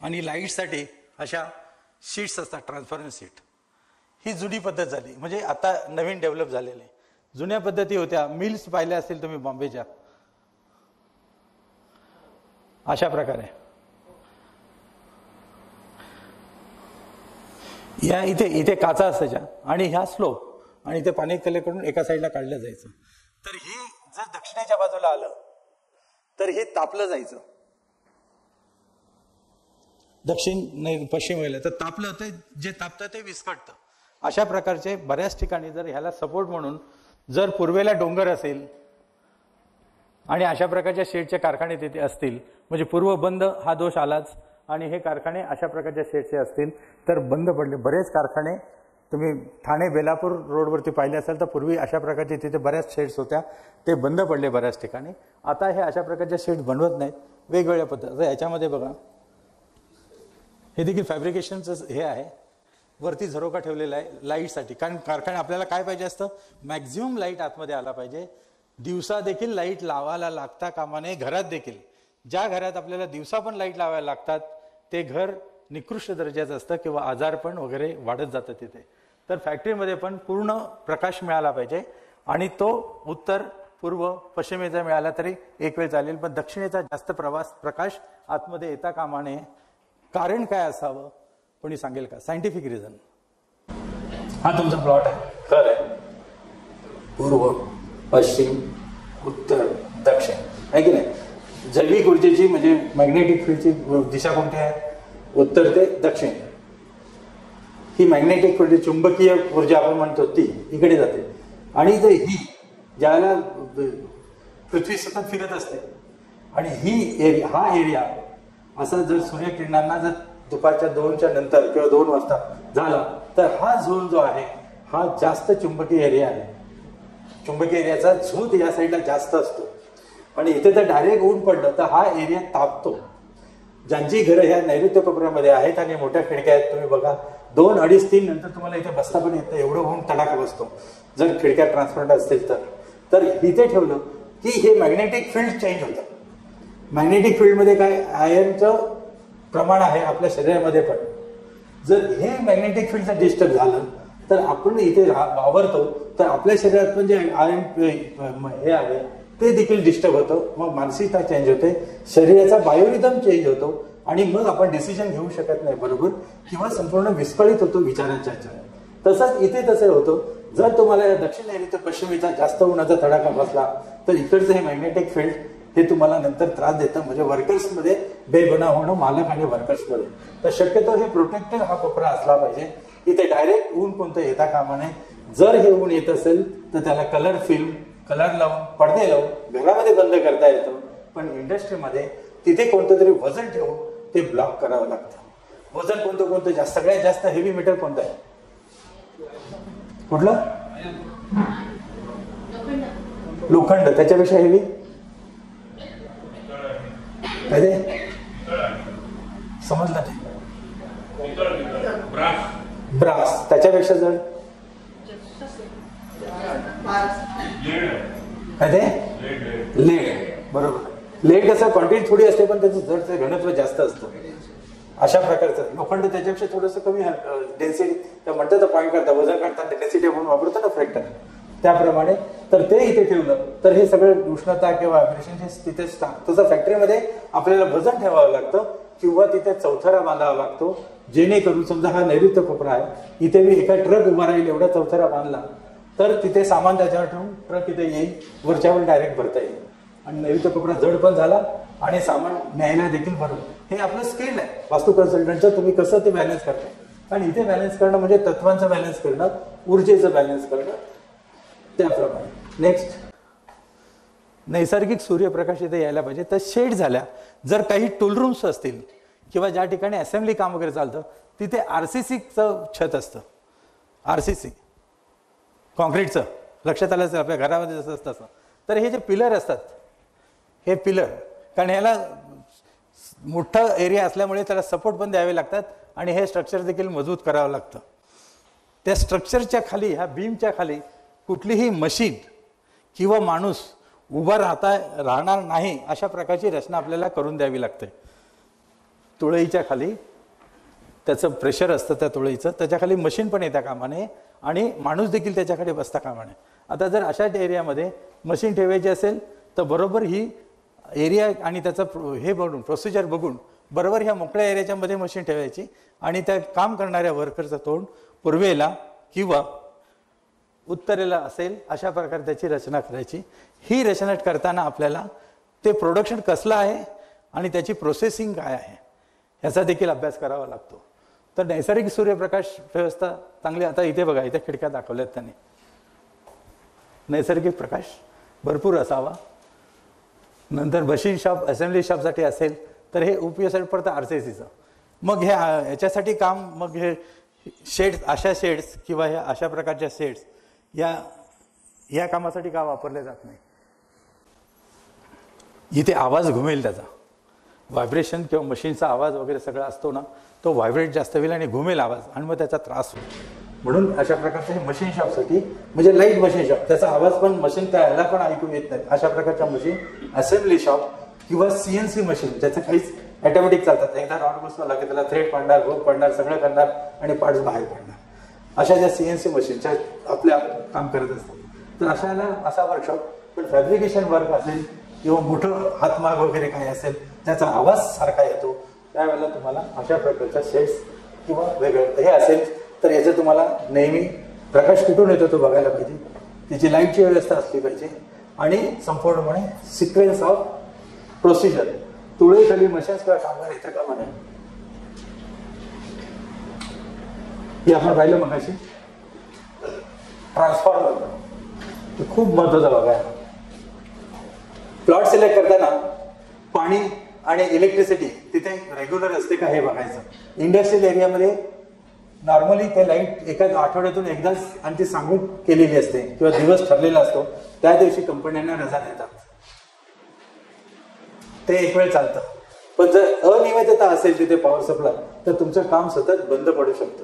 आणि लाईटसाठी अशा शीट्स असतात, ट्रान्सपरन्स शीट. ही जुनी पद्धत झाली, म्हणजे आता नवीन डेव्हलप झालेली. जुन्या पद्धती होत्या, मिल्स पाहिल्या असतील तुम्ही बॉम्बेच्या, अशा प्रकारे. या इथे काचा असायच्या आणि ह्या स्लोप आणि ते पाणी कलेकडून एका साईडला काढलं जायचं. तर हे जर दक्षिणेच्या बाजूला आलं तर हे तापलं जायचं, दक्षिण नाही पश्चिम व्हायला, तर तापलं तर जे तापतं ते विस्कटतं. अशा प्रकारचे बऱ्याच ठिकाणी जर ह्याला सपोर्ट म्हणून जर पूर्वेला डोंगर असेल आणि अशा प्रकारच्या शेडचे कारखाने तिथे असतील, म्हणजे पूर्व बंद हा दोष आलाच. आणि हे कारखाने अशा प्रकारच्या शेडचे असतील तर बंद पडले. बरेच कारखाने तुम्ही ठाणे बेलापूर रोडवरती पाहिले असाल तर पूर्वी अशा प्रकारचे तिथे बऱ्याच शेड्स होत्या, ते बंद पडले बऱ्याच ठिकाणी. आता हे अशा प्रकारच्या शेड्स बनवत नाहीत, वेगवेगळ्या पद्धती. याच्यामध्ये बघा, हे देखील फॅब्रिकेशनचं हे आहे. वरती झरोका ठेवलेला आहे लाईटसाठी, कारण कारखाने आपल्याला काय पाहिजे असतं, मॅक्झिमम लाईट आतमध्ये आला पाहिजे. दिवसा देखील लाईट लावायला लागता कामा नये. घरात देखील, ज्या घरात आपल्याला दिवसा पण लाईट लावायला लागतात ते घर निकृष्ट दर्जाचं असतं किंवा आजारपण वगैरे वाढत जातं तिथे. तर फॅक्टरीमध्ये पण पूर्ण प्रकाश मिळाला पाहिजे आणि तो उत्तर पूर्व पश्चिमेचा मिळाला तरी एक वेळ चालेल, पण दक्षिणेचा जास्त प्रकाश आतमध्ये येता कामा नये. कारण काय असावं कोणी सांगेल का? Scientific reason. हा तुमचा प्लॉट आहे, घर आहे, पूर्व पश्चिम उत्तर दक्षिण आहे की नाही. जैविक ऊर्जेची म्हणजे मॅग्नेटिक फील्डची दिशा कोणती आहे? उत्तर ते दक्षिण. ही मॅग्नेटिक फील्ड, चुंबकीय ऊर्जा आपण म्हणतो, ती इकडे जाते. आणि जर ही ज्याला पृथ्वी सतत फिरत असते आणि हा एरिया असा जर सूर्यकिरणांना जर दुपारच्या 2च्या नंतर किंवा 2 वाजता झाला तर हा झोन जो आहे हा जास्त चुंबकीय एरिया आहे. चुंबकीय एरियाचा झोत या साईडला जास्त असतो आणि इथे जर डायरेक्ट ऊन पडलं तर हा एरिया तापतो. ज्यांची घरं ह्या नैऋत्य कोपऱ्यामध्ये आहेत आणि मोठ्या खिडक्या आहेत, तुम्ही बघा 2, 2:30, 3 नंतर तुम्हाला इथे बसता पण येतं, एवढं ऊन तडाखा बसतो. जर खिडक्या ट्रान्सपरंट असतील तर इथे ठेवलं की हे मॅग्नेटिक फील्ड चेंज होतं. मॅग्नेटिक फील्डमध्ये काय, आयर्नचं प्रमाण आहे आपल्या शरीरामध्ये पण. जर हे मॅग्नेटिक फील्डचं डिस्टर्ब झालं तर आपण इथे वावरतो तर आपल्या शरीरात पण जे आयर्न हे आहे ते देखील डिस्टर्ब होतं. मग मानसिकता चेंज होते, शरीराचा बायोरिदम चेंज होतो आणि मग आपण डिसिजन घेऊ शकत नाही बरोबर, किंवा संपूर्ण विस्कळीत होतो विचारांच्या. तसंच इथे तसं होतं, जर तुम्हाला या दक्षिण नैऋत्य पश्चिमेचा जास्त उन्हाचा तडाखा बसला तर इकडचं हे मॅग्नेटिक फील्ड हे तुम्हाला नंतर त्रास देतं, म्हणजे वर्कर्समध्ये बेबनाव होणं, मालक आणि वर्कर्समध्ये. तर शक्यतो हे प्रोटेक्टेड हा कोपरा असला पाहिजे. इथे डायरेक्ट ऊन कोणतं येता कामा नये. जर हे ऊन येत असेल तर त्याला कलर फिल्म, कलर लावून, पडदे लावून घरामध्ये बंद करता येतं. पण इंडस्ट्रीमध्ये तिथे कोणतं तरी वजन ठेवून ते ब्लॉक करावं लागतं. वजन कोणतं कोणतं सगळ्यात जास्त हेवी मेटल कोणतं आहे? कुठलं? लोखंड. त्याच्यापेक्षा हेवी काय ते समजलं नाही? ब्रास. त्याच्यापेक्षा जड काय ते? लेड. बरोबर. लेड कसं क्वांटिटी थोडी असते पण त्याचं जडचं घनत्व जास्त असतं. अशा प्रकारचं लोखंड त्याच्यापेक्षा थोडंसं कमी डेन्सिटी, त्या म्हणतात पॉईंट करता, वजन करताना डेन्सिटी आपण वापरतो ना फ्रॅक्टर, त्याप्रमाणे. तर ते इथे ठेवलं तर हे सगळं उष्णता किंवा व्हायब्रेशन हे तिथे तसं फॅक्टरीमध्ये आपल्याला वजन ठेवावं लागतं किंवा तिथे चौथरा बांधावा लागतो, जेणेकरून समजा हा नैऋत्य कोपरा आहे, इथे मी एका ट्रक उभा राहील एवढा चौथरा बांधला तर तिथे सामान त्याच्यावर ठेवून ट्रक इथे येईल, वरच्यावर डायरेक्ट भरता येईल आणि नैऋत्य कोपरा जड पण झाला आणि सामान न्यायला देखील बरोबर. हे आपलं स्किल आहे वास्तू कन्सल्टंटचं. तुम्ही कसं ते बॅलन्स करता. आणि इथे बॅलन्स करणं म्हणजे तत्वांचं बॅलन्स करणं, ऊर्जेचं बॅलन्स करणं, त्याप्रमाणे. नेक्स्ट, नैसर्गिक सूर्यप्रकाश इथे यायला पाहिजे. तर शेड झाल्या. जर काही टूल रूम्स असतील किंवा ज्या ठिकाणी असेंब्ली काम वगैरे चालतं तिथे RCCचं छत असतं. RCC कॉन्क्रीटचं, लक्षात आलं असेल आपल्या घरामध्ये जसं असतं तसं. तर हे जे पिलर असतात, हे पिलर, कारण ह्याला मोठा एरिया असल्यामुळे त्याला सपोर्ट पण द्यावे लागतात आणि हे स्ट्रक्चर देखील मजबूत करावं लागतं. त्या स्ट्रक्चरच्या खाली, ह्या बीमच्या खाली कुठलीही मशीन किंवा माणूस उभा राहणार नाही अशा प्रकारची रचना आपल्याला करून द्यावी लागते. तुळईच्या खाली त्याचं प्रेशर असतं, त्या तुळईचं, त्याच्या खाली मशीन पण येता कामा नये आणि माणूस देखील त्याच्याकडे बसता कामा नये. आता जर अशा एरियामध्ये मशीन ठेवायची असेल तर बरोबर ही एरिया आणि त्याचं हे बघून, प्रोसिजर बघून बरोबर ह्या मोकळ्या एरियाच्या मध्ये मशीन ठेवायची आणि त्या काम करणाऱ्या वर्करचं तोंड पूर्वेला किंवा उत्तरेला असेल अशा प्रकारे त्याची रचना करायची. ही रचना करताना आपल्याला ते प्रोडक्शन कसलं आहे आणि त्याची प्रोसेसिंग काय आहे ह्याचा देखील अभ्यास करावा लागतो. तर नैसर्गिक सूर्यप्रकाश व्यवस्था चांगली. आता इथे बघा, इथे खिडक्या दाखवल्यात त्यांनी. नैसर्गिक प्रकाश भरपूर असावा. नंतर मशीन शॉप, असेंब्ली शॉपसाठी असेल तर हे उपयोगासाठी पडतं RCCचं. मग हे ह्याच्यासाठी काम, मग हे शेड्स, अशा शेड्स किंवा ह्या अशा प्रकारच्या शेड्स या कामासाठी का वापरले जात नाही. इथे आवाज घुमेल, त्याचा व्हायब्रेशन किंवा मशीनचा आवाज वगैरे सगळा असतो ना, तो व्हायब्रेट जास्त होईल आणि घुमेल आवाज आणि मग त्याचा त्रास होईल. म्हणून अशा प्रकारचे हे मशीन शॉपसाठी, म्हणजे लाईट मशीन शॉप, त्याचा आवाज पण मशीन त्याला पण ऐकू येत नाही अशा प्रकारच्या मशीन. असेंब्ली शॉप किंवा CNC मशीन ज्याचं काहीच ऑटोमॅटिक चालतात, एकदा रॉड बसवला की त्याला थ्रेड पडणार, होल पडणार, सगळं करणार आणि पार्ट्स बाहेर पडणार. अशा ज्या CNC मशीनच्या आपल्या काम करत असतात. तर असा वर्कशॉप. पण फॅब्रिकेशन वर्क असेल किंवा मोठं हातमाग वगैरे काही असेल त्याचा आवाज सारखा येतो, त्यावेळेला तुम्हाला अशा प्रकारच्या शेड्स किंवा वेगळं हे असेल तर याचं तुम्हाला नेहमी प्रकाश कुठून येतो तो बघायला पाहिजे. त्याची लाईटची व्यवस्था असली पाहिजे आणि संपूर्णपणे सिक्वेन्स ऑफ प्रोसिजर. तुळईखाली मशीन्स किंवा कामगार येतं का म्हणा, हे आपण पाहिलं मगाशी. ट्रान्सफॉर्मर खूप महत्वाचा भाग आहे. प्लॉट सिलेक्ट करताना पाणी आणि इलेक्ट्रिसिटी तिथे रेग्युलर असते का हे बघायचं. इंडस्ट्रियल एरियामध्ये नॉर्मली ते लाईट एका आठवड्यातून एकदाच आणि ती सांगून केलेली असते किंवा दिवस ठरलेला असतो, त्या दिवशी कंपन्यांना रजा देतात, ते एक वेळ चालतं. पण जर अनियमितता असेल तिथे पॉवर सप्लाय तर तुमचं काम सतत बंद पडू शकतं.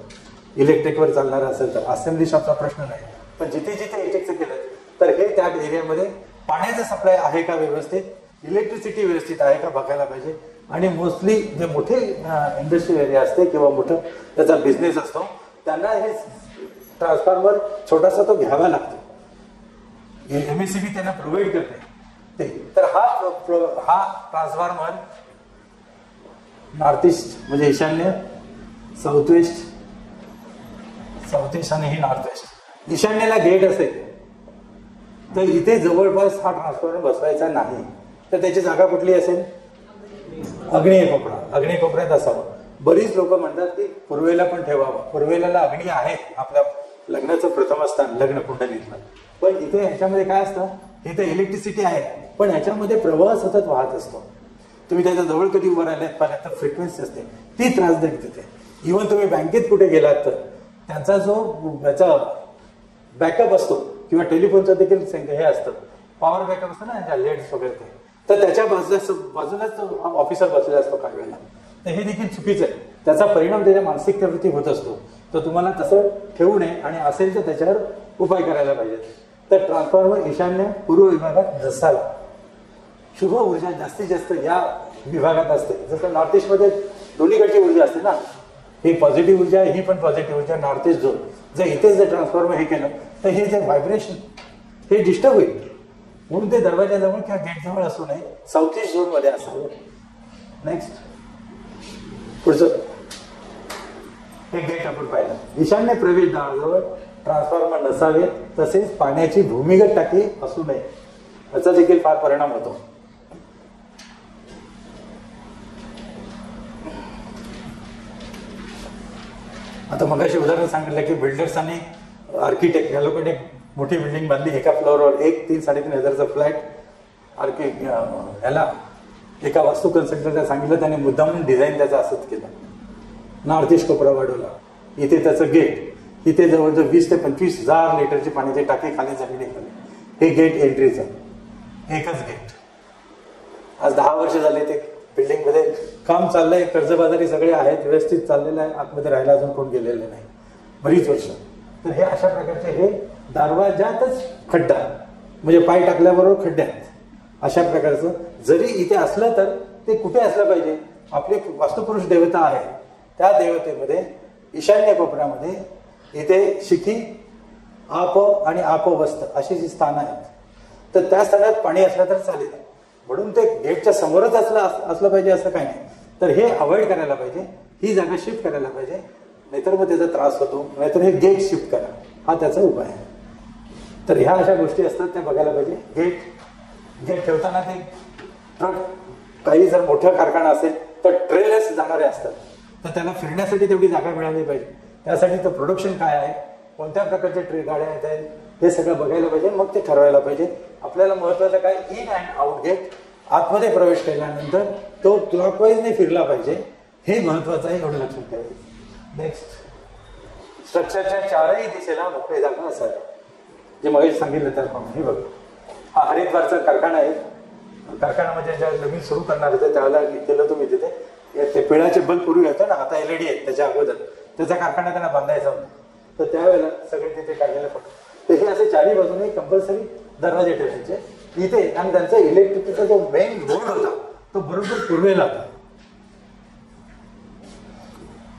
इलेक्ट्रिकवर चालणार असेल तर असेंब्ली शॉपचा प्रश्न नाही, पण जिथे जिथे इलेक्ट्रिकचं केलं तर हे त्या एरियामध्ये पाण्याचा सप्लाय आहे का व्यवस्थित, इलेक्ट्रिसिटी व्यवस्थित आहे का बघायला पाहिजे. आणि मोस्टली जे मोठे इंडस्ट्रियल एरिया असते किंवा मोठं त्याचा बिझनेस असतो त्यांना हे ट्रान्सफॉर्मर छोटासा तो घ्यावा लागतो. MSCB त्यांना प्रोव्हाइड करते ते. तर हा ट्रान्सफॉर्मर नॉर्थ ईस्ट म्हणजे ईशान्य, साऊथ ईस्ट आणि ही नॉर्थ वेस्ट ईशान्येला गेट असेल तर इथे जवळपास हा ट्रान्सफॉर्मर बसवायचा नाही, तर त्याची जागा कुठली असेल? आग्नेय कोपरा. आग्नेय कोपऱ्यात असावं. बरीच लोक म्हणतात की पूर्वेला पण ठेवावं. पूर्वेला अग्नी आहे आपल्या लग्नाचं प्रथम स्थान लग्न कुंडलीतलं, पण इथे ह्याच्यामध्ये काय असतं, इथे इलेक्ट्रिसिटी आहे पण ह्याच्यामध्ये प्रवाह सतत वाहत असतो. तुम्ही त्याच्या जवळ कधी उभं राहिल्यात पर्यंत फ्रिक्वेन्सी असते ती त्रासदायक तिथे. इव्हन तुम्ही बँकेत कुठे गेलात तर त्यांचा जो याचा बॅकअप असतो किंवा टेलिफोनचं देखील हे असतं, पॉवर बॅकअप असतं ना लेट्स वगैरे ते, तर त्याच्या बाजूलाच ऑफिसर बसलेला असतो काही वेळेला. तर हे देखील चुकीचं आहे. त्याचा परिणाम त्याच्या मानसिकतेवरती होत असतो. तर तुम्हाला तसं ठेवू नये आणि असेल तर त्याच्यावर उपाय करायला पाहिजे. तर ट्रान्सफॉर्मर ईशान्य पूर्व विभागात नसावा. शुभ ऊर्जा जास्तीत जास्त या विभागात असते. जसं नॉर्थ ईस्टमध्ये दोन्हीकडची ऊर्जा असते ना, ही पॉझिटिव्ह ऊर्जा आहे, ही पण पॉझिटिव्ह ऊर्जा. नॉर्थ ईस्ट झोन जर इथेच जर ट्रान्सफॉर्मर हे केलं तर हे जे व्हायब्रेशन हे डिस्टर्ब होईल. म्हणून ते दरवाजाजवळ किंवा गेटजवळ असू नये, साऊथ ईस्ट झोन मध्ये असावं. नेक्स्ट पुढचं हे गेट आपण पाहिलं. ईशान्य प्रवेशद्वाराजवळ ट्रान्सफॉर्मर नसावे, तसेच पाण्याची भूमिगत टाकी असू नये, याचा देखील फार परिणाम होतो. आता मगाशी उदाहरण सांगितलं की बिल्डर्स आणि आर्किटेक्ट या लोकांनी मोठी बिल्डिंग बांधली, एका फ्लोअरवर 3-3.5 हजारचा फ्लॅट. याला एका वास्तू कन्सल्टंटला सांगितलं, त्याने मुद्दामून डिझाईन त्याचा असंच केलं. नॉर्थ ईस्ट कोपरा वाढवला, इथे त्याचं गेट, इथे जवळजवळ 20 ते 25 हजार लिटरची पाण्याची टाकी खाली जमिनीखाली. हे गेट एंट्रीचं एकच गेट. आज 10 वर्ष झाले ते बिल्डिंग मध्ये काम चाललंय, कर्जबाजारी सगळे आहेत, व्यवस्थित चाललेलं आहे, आतमध्ये राहायला अजून कोण गेलेलं नाही बरीच वर्ष. तर हे अशा प्रकारचे हे दरवाजातच खड्डा, म्हणजे पाय टाकल्याबरोबर खड्ड्यात अशा प्रकारचं. जरी इथे असलं तर ते कुठे असलं पाहिजे? आपली वास्तुपुरुष देवता आहे त्या देवतेमध्ये ईशान्य कोपऱ्यामध्ये इथे शिखी, आप आणि आपवस्त अशी जी स्थानं आहेत, तर त्या स्थानात पाणी असलं तर चालेल. म्हणून ते गेटच्या समोरच असलं पाहिजे असं काही नाही. तर हे अवॉइड करायला पाहिजे, ही जागा शिफ्ट करायला पाहिजे, नाहीतर मग त्याचा त्रास होतो. नाहीतर हे गेट शिफ्ट करा, हा त्याचा उपाय आहे. तर ह्या अशा गोष्टी असतात त्या बघायला पाहिजे. गेट ठेवताना ते ट्रक, काही जर मोठा कारखाना असेल तर ट्रेलर्स जाणारे असतात, तर त्याला फिरण्यासाठी तेवढी जागा मिळाली पाहिजे. त्यासाठी तर प्रोडक्शन काय आहे, कोणत्या प्रकारचे गाड्या आहेत, हे सगळं बघायला पाहिजे. मग ते ठरवायला पाहिजे. आपल्याला महत्वाचं काय, इन अँड आउट गेट, आतमध्ये प्रवेश केल्यानंतर तो क्लॉकवाईजने फिरला पाहिजे, हे महत्वाचं आहे, एवढं लक्षात ठेवायचं. नेक्स्ट, स्ट्रक्चरच्या चारही दिशेला मोकळी जागा असावी, जे मगाशी सांगितलं त्याप्रमाणे. हे बघा, हा हरिद्वारचा कारखाना आहे. कारखान्यामध्ये ज्या नवीन सुरू करणार होते त्यावेळेला केलं तुम्ही तिथे ते पिळाचे बल्ब पूर्वी होतं ना, आता LED आहेत त्याच्या अगोदर, त्याचा कारखाना त्यांना बांधायचा होता. तर त्यावेळेला सगळे तिथे काढलेले फोटो. तर हे असे चारी बाजूने कंपल्सरी दरवाजे ठेवायचे इथे. आणि त्यांचा इलेक्ट्रिसिटीचा जो मेन बोर्ड होता तो बरोबर पूर्वेला होता,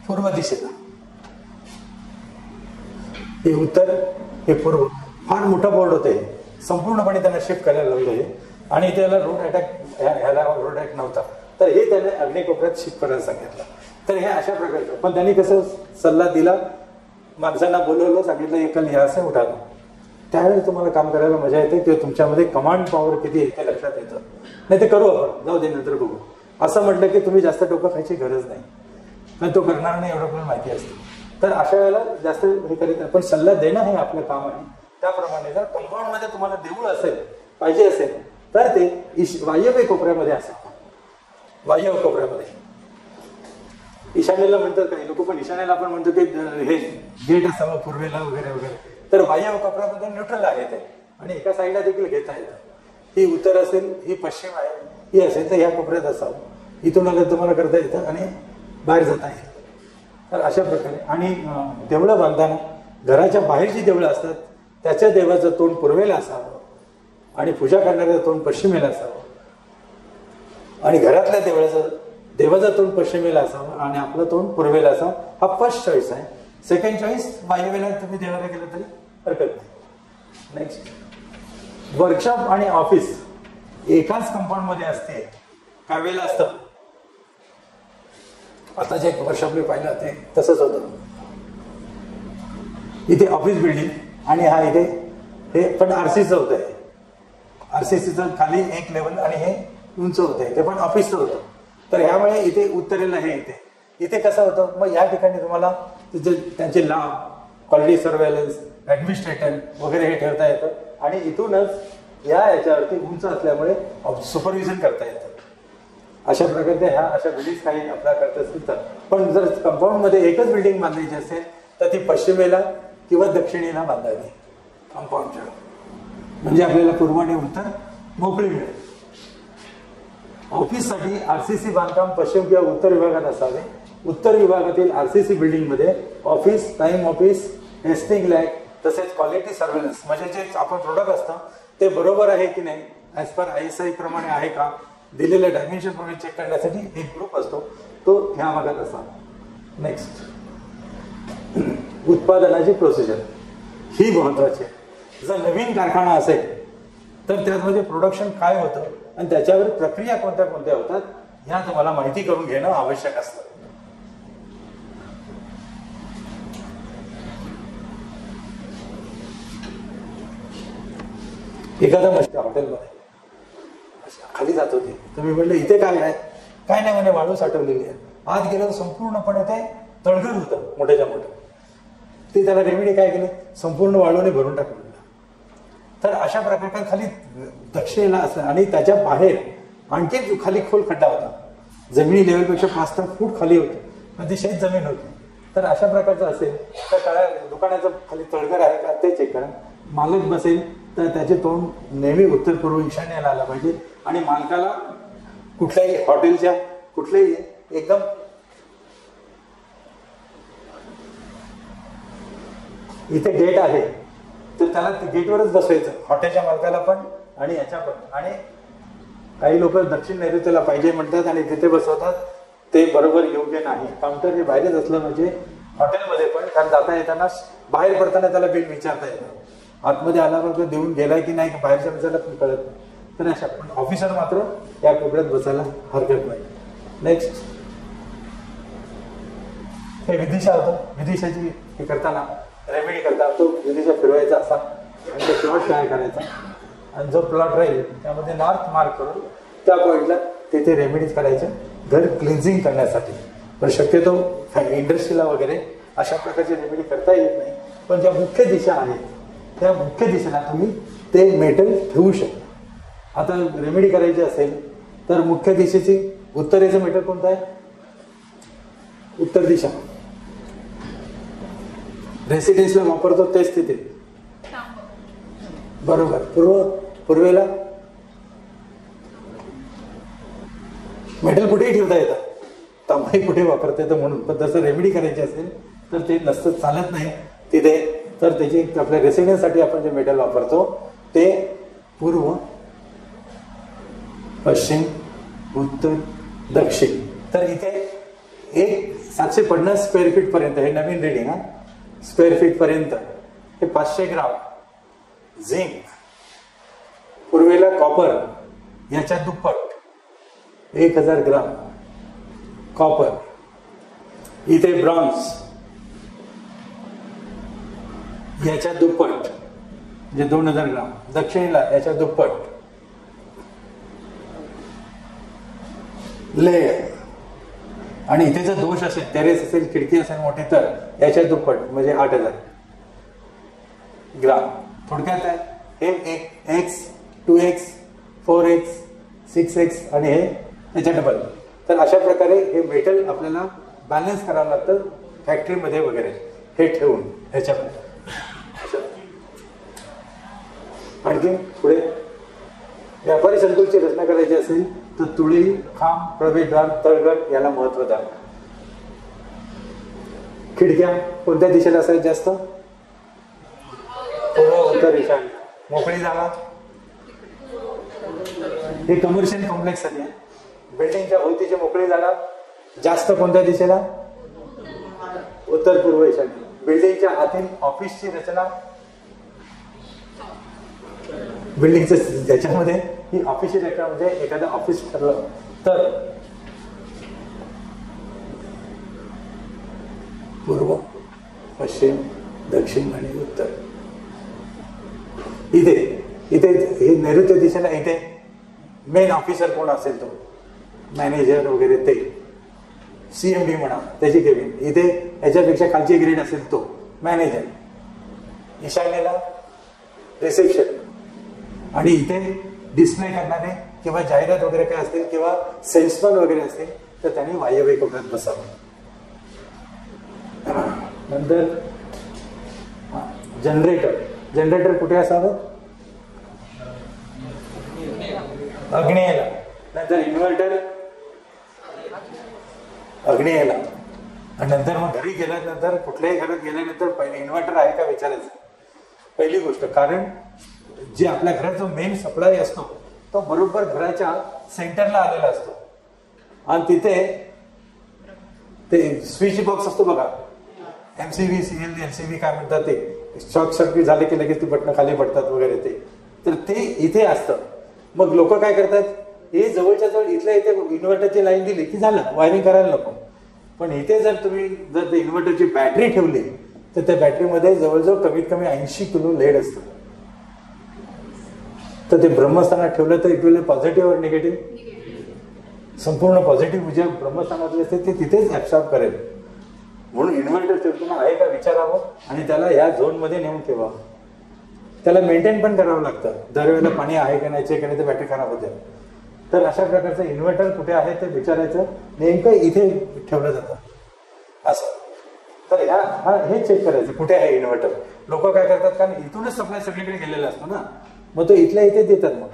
पूर्व दिशेला. हे उत्तर, हे पूर्व. फार मोठा बोर्ड होते, संपूर्णपणे त्यांना शिफ्ट करायला लागले. आणि त्याला रोड अटॅक, ह्याला रोड अटॅक नव्हता, तर हे त्याने अग्नी कोपऱ्यात शिफ्ट करायला सांगितलं. तर हे अशा प्रकारचं. पण त्यांनी कसं सल्ला दिला, माणसांना बोलवलं, सांगितलं एकल या असं उठालं. त्यावेळेस तुम्हाला काम करायला मजा येते, किंवा तुमच्यामध्ये कमांड पॉवर किती आहे ते लक्षात येतं. नाही ते करू आपण, जाऊ दे नंतर बघू असं म्हटलं की तुम्ही जास्त डोकं खायची गरज नाही, पण तो करणार नाही एवढं आपल्याला माहिती असते. तर अशा वेळेला जास्त हे करीत नाही, पण सल्ला देणं हे आपलं काम आहे. त्याप्रमाणे जर कंपाऊंडमध्ये तुम्हाला देऊळ असेल, पाहिजे असेल, तर ते वायव्य कोपऱ्यामध्ये असेल. वायव्य कोपऱ्यामध्ये ईशान्येला म्हणतात काही लोक, पण ईशान्येला आपण म्हणतो की हे गेट असावं पूर्वेला वगैरे वगैरे. तर वायव्य कोपऱ्यामध्ये न्यूट्रल आहे ते, आणि एका साईडला देखील घेता येतं. ही उत्तर असेल, ही पश्चिम आहे, ही असेल तर ह्या कोपऱ्यात असावं. इथून आलं तुम्हाला करता येतं आणि बाहेर जाता येतं. तर अशा प्रकारे. आणि देवळं बांधताना घराच्या बाहेर जी देवळं असतात त्याच्या देवाचं तोंड पूर्वेला असावं, आणि पूजा करणाऱ्याचं तोंड पश्चिमेला असावं, आणि घरातल्या देवाचं तोंड पश्चिमेला असावं, आणि आपलं तोंड पूर्वेला असावं. हा फर्स्ट चॉईस आहे. सेकंड चॉईस वायव्येला तुम्ही देवाला गेलं तरी हरकत नाही. नेक्स्ट, वर्कशॉप आणि ऑफिस एकाच कंपाऊंड मध्ये असते, काही वेळेला असतं. आता जे वर्कशॉप पाहिलं ते तसंच होतं. इथे ऑफिस बिल्डिंग आणि हा इथे हे पण आरसीचं होतं आहे. आरसीसीचं खाली एक लेवल आणि हे उंच होतं ते पण ऑफिसचं होतं. तर ह्यामुळे इथे उत्तरेला हे इथे कसं होतं मग या ठिकाणी तुम्हाला त्यांचे लाभ, क्वालिटी सर्वेलन्स, ॲडमिनिस्ट्रेटर वगैरे हे ठेवता येतं आणि इथूनच याच्यावरती उंच असल्यामुळे सुपरविजन करता येतं. अशा प्रकारे अशा बिल्डिंग काही आपल्या करता असतील तर. पण जर कंपाऊंडमध्ये एकच बिल्डिंग बांधायची असेल तर ती पश्चिमेला किंवा दक्षिणेला बांधावी कंपाऊंडच्या, म्हणजे आपल्याला पूर्व आणि उत्तर मोकळी मिळेल. ऑफिससाठी आरसीसी बांधकाम पश्चिम किंवा उत्तर विभागात असावे. उत्तर विभागातील आरसीसी बिल्डिंगमध्ये office, time office, testing lab तसेच क्वालिटी सर्व्हेलन्स म्हणजे जे आपण प्रोडक्ट असतं ते बरोबर आहे की नाही, ॲज पर ISI प्रमाणे आहे का, दिलेल्या डायमेन्शन प्रमाणे चेक करण्यासाठी एक ग्रुप असतो तो ह्या भागात असावा. नेक्स्ट, उत्पादनाची प्रोसिजर ही महत्वाची आहे. जर नवीन कारखाना असेल तर त्यामध्ये प्रोडक्शन काय होतं आणि त्याच्यावर प्रक्रिया कोणत्या कोणत्या होतात ह्या तुम्हाला माहिती करून घेणं आवश्यक असतं. एखादा मस्त हॉटेलमध्ये खाली जात होते तर मी म्हणलं इथे काय आहे, काय नाही म्हणे वाळू साठवलेली आहे. आत गेलं तर संपूर्णपणे ते तळघर होतं मोठ्याच्या मोठं. ते त्याला रेमेडी काय केले, संपूर्ण वाळूने भरून टाकलं. तर अशा प्रकारे खाली दक्षिणेला असं आणि त्याच्या बाहेर आणखी खाली खोल खड्डा होता, जमिनी लेवलपेक्षा 5-6 फूट खाली होते, पण ती शेत जमीन होती. तर अशा प्रकारचं असेल तर काय दुकानाचं खाली तळघर आहे का ते चेक करा. मालक बसेल तर त्याचे तोंड नेहमी उत्तर पूर्व ईशान्येला आलं पाहिजे आणि मालकाला कुठल्याही हॉटेलच्या कुठल्याही एकदम इथे गेट आहे तर त्याला गेटवरच बसवायचं, हॉटेलच्या मालकाला पण आणि याच्या पण. आणि काही लोक दक्षिण नैऋत्येला पाहिजे म्हणतात आणि तिथे बसवतात, ते बरोबर योग्य नाही. काउंटर हे बाहेरच असलं म्हणजे हॉटेलमध्ये पण, कारण जाता येताना बाहेर पडताना त्याला बिल विचारता येतं, आतमध्ये आल्यावर देऊन गेलाय की नाही बाहेरच्या बसायला पण कळत नाही. तर अशा पण ऑफिसर मात्र या कोपऱ्यात बसायला हरकत नाही. नेक्स्ट, हे विदिशा होतं. विदिशाची हे करताना रेमेडी करता तो विदिशा फिरवायचा असा आणि तो प्लॉट काय करायचा आणि जो प्लॉट राहील त्यामध्ये नॉर्थ मार्क करून त्या पॉईंटला तिथे रेमेडीज करायच्या घर क्लिन्झिंग करण्यासाठी. पण शक्यतो इंडस्ट्रीला वगैरे अशा प्रकारची रेमेडी करता येत नाही. पण ज्या मुख्य दिशा आहेत त्या मुख्य दिशेला तुम्ही ते मेटल ठेवू शकता. आता रेमेडी करायची असेल तर मुख्य दिशेची उत्तरेचं मेटल कोणतं आहे, उत्तर दिशा. रेसिडेन्सला वापरतो तेच तिथे बरोबर. पूर्वेला मेटल कुठेही ठेवता येतं, तांबाही कुठे वापरता येतं म्हणून. पण तसं रेमेडी करायची असेल तर ते नसतं, चालत नाही तिथे. तर त्याची आपल्या रेसिडेन्ससाठी आपण जे मेटल वापरतो ते पूर्व, पश्चिम, उत्तर, दक्षिण. तर इथे एक 750 स्क्वेअर फीट पर्यंत हे नवीन रिडिंग हा स्क्वेअर फीट पर्यंत हे 500 ग्राम झिंक, पूर्वेला कॉपर याच्या दुप्पट 1000 ग्राम कॉपर, इथे ब्रॉन्झ याच्या दुप्पट म्हणजे 2000 ग्राम, दक्षिणेला याच्या दुप्पट लेयर. आणि इथे जर दोष असेल, टेरेस असेल, खिडकी असेल मोठी तर याच्या दुप्पट म्हणजे 8000 ग्राम. थोडक्यात आहे हे एक X, 2X, 4X, 6X आणि हे याच्या डबल. तर अशा प्रकारे हे मेटल आपल्याला बॅलन्स करावं लागतं फॅक्टरीमध्ये वगैरे हे ठेवून ह्याच्यामध्ये. आणखी पुढे व्यापारी संकुलची रचना करायची असेल तर तुळी, खांब, प्रवेशद्वार, तळघर याला महत्व द्या. खिडक्या कोणत्या दिशेला असायच्या जास्त, पूर्व, उत्तर, ईशान्य. मोकळी जागा हे कमर्शियल कॉम्प्लेक्स साठी आहे. बिल्डिंगच्या भोवतीची मोकळी जागा जास्त कोणत्या दिशेला, उत्तर, पूर्व, ईशान्य. बिल्डिंगच्या आतील ऑफिसची रचना, बिल्डिंगचं ज्याच्यामध्ये ही ऑफिसची रचना म्हणजे एखादं ऑफिस ठरलं तर पूर्व, पश्चिम, दक्षिण आणि उत्तर. इथे इथे हे नैऋत्य दिशेला इथे मेन ऑफिसर कोण असेल तो मॅनेजर वगैरे ते CMD म्हणा त्याची केबिन. इथे याच्यापेक्षा खालची ग्रेड असेल तो मॅनेजर. ईशान्येला रिसेप्शन आणि इथे डिस्प्ले करणारे किंवा जाहिरात वगैरे काय असतील किंवा सेल्समन वगैरे असतील तर त्यांनी वायव्य कोपऱ्यात बसावं. नंतर जनरेटर कुठे असावं? अग्नेयेला. नंतर इन्व्हर्टर अग्नेयेला. आणि नंतर मग घरी गेल्यानंतर कुठल्याही घरात गेल्यानंतर पहिले इन्व्हर्टर आहे का विचारायचं पहिली गोष्ट. कारण जे आपल्या घरात जो मेन सप्लाय असतो तो बरोबर घराच्या सेंटरला आलेला असतो आणि तिथे ते स्विच बॉक्स असतो बघा, MCB CL LCB काय म्हणतात ते, शॉर्ट सर्किट झाले की लगेच ती बटणं खाली पडतात वगैरे ते, तर ते इथे असतं. मग लोक काय करतात, हे जवळच्या जवळ इथल्या इथे इन्व्हर्टरची लाईन दिली की झालं, वायरिंग करायला नको. पण इथे जर तुम्ही जर इन्व्हर्टरची बॅटरी ठेवली तर त्या बॅटरीमध्ये जवळजवळ कमीत कमी 80 किलो लेड असतं. तर ते ब्रह्मस्थानात ठेवलं तर इट विल पॉझिटिव्ह और निगेटिव्ह, संपूर्ण पॉझिटिव्ह जे ब्रह्मस्थानातले असते ते तिथेच ऍब्सॉर्ब करेल. म्हणून इन्व्हर्टर ठेवताना आहे का विचारावं आणि त्याला या झोनमध्ये नेऊन ठेवावं. त्याला मेंटेन पण करावं लागतं, दरवेळेला पाणी आहे का नाही चेक केलं तर बॅटरी खराब होते. तर अशा प्रकारचं इन्व्हर्टर कुठे आहे ते विचारायचं, नेमकं इथे ठेवलं जातं असं. तर हे चेक करायचं कुठे आहे इन्व्हर्टर. लोक काय करतात, कारण इथूनच सप्लाय सगळीकडे गेलेला असतो ना, मग तो इथल्या इथे देतात. मग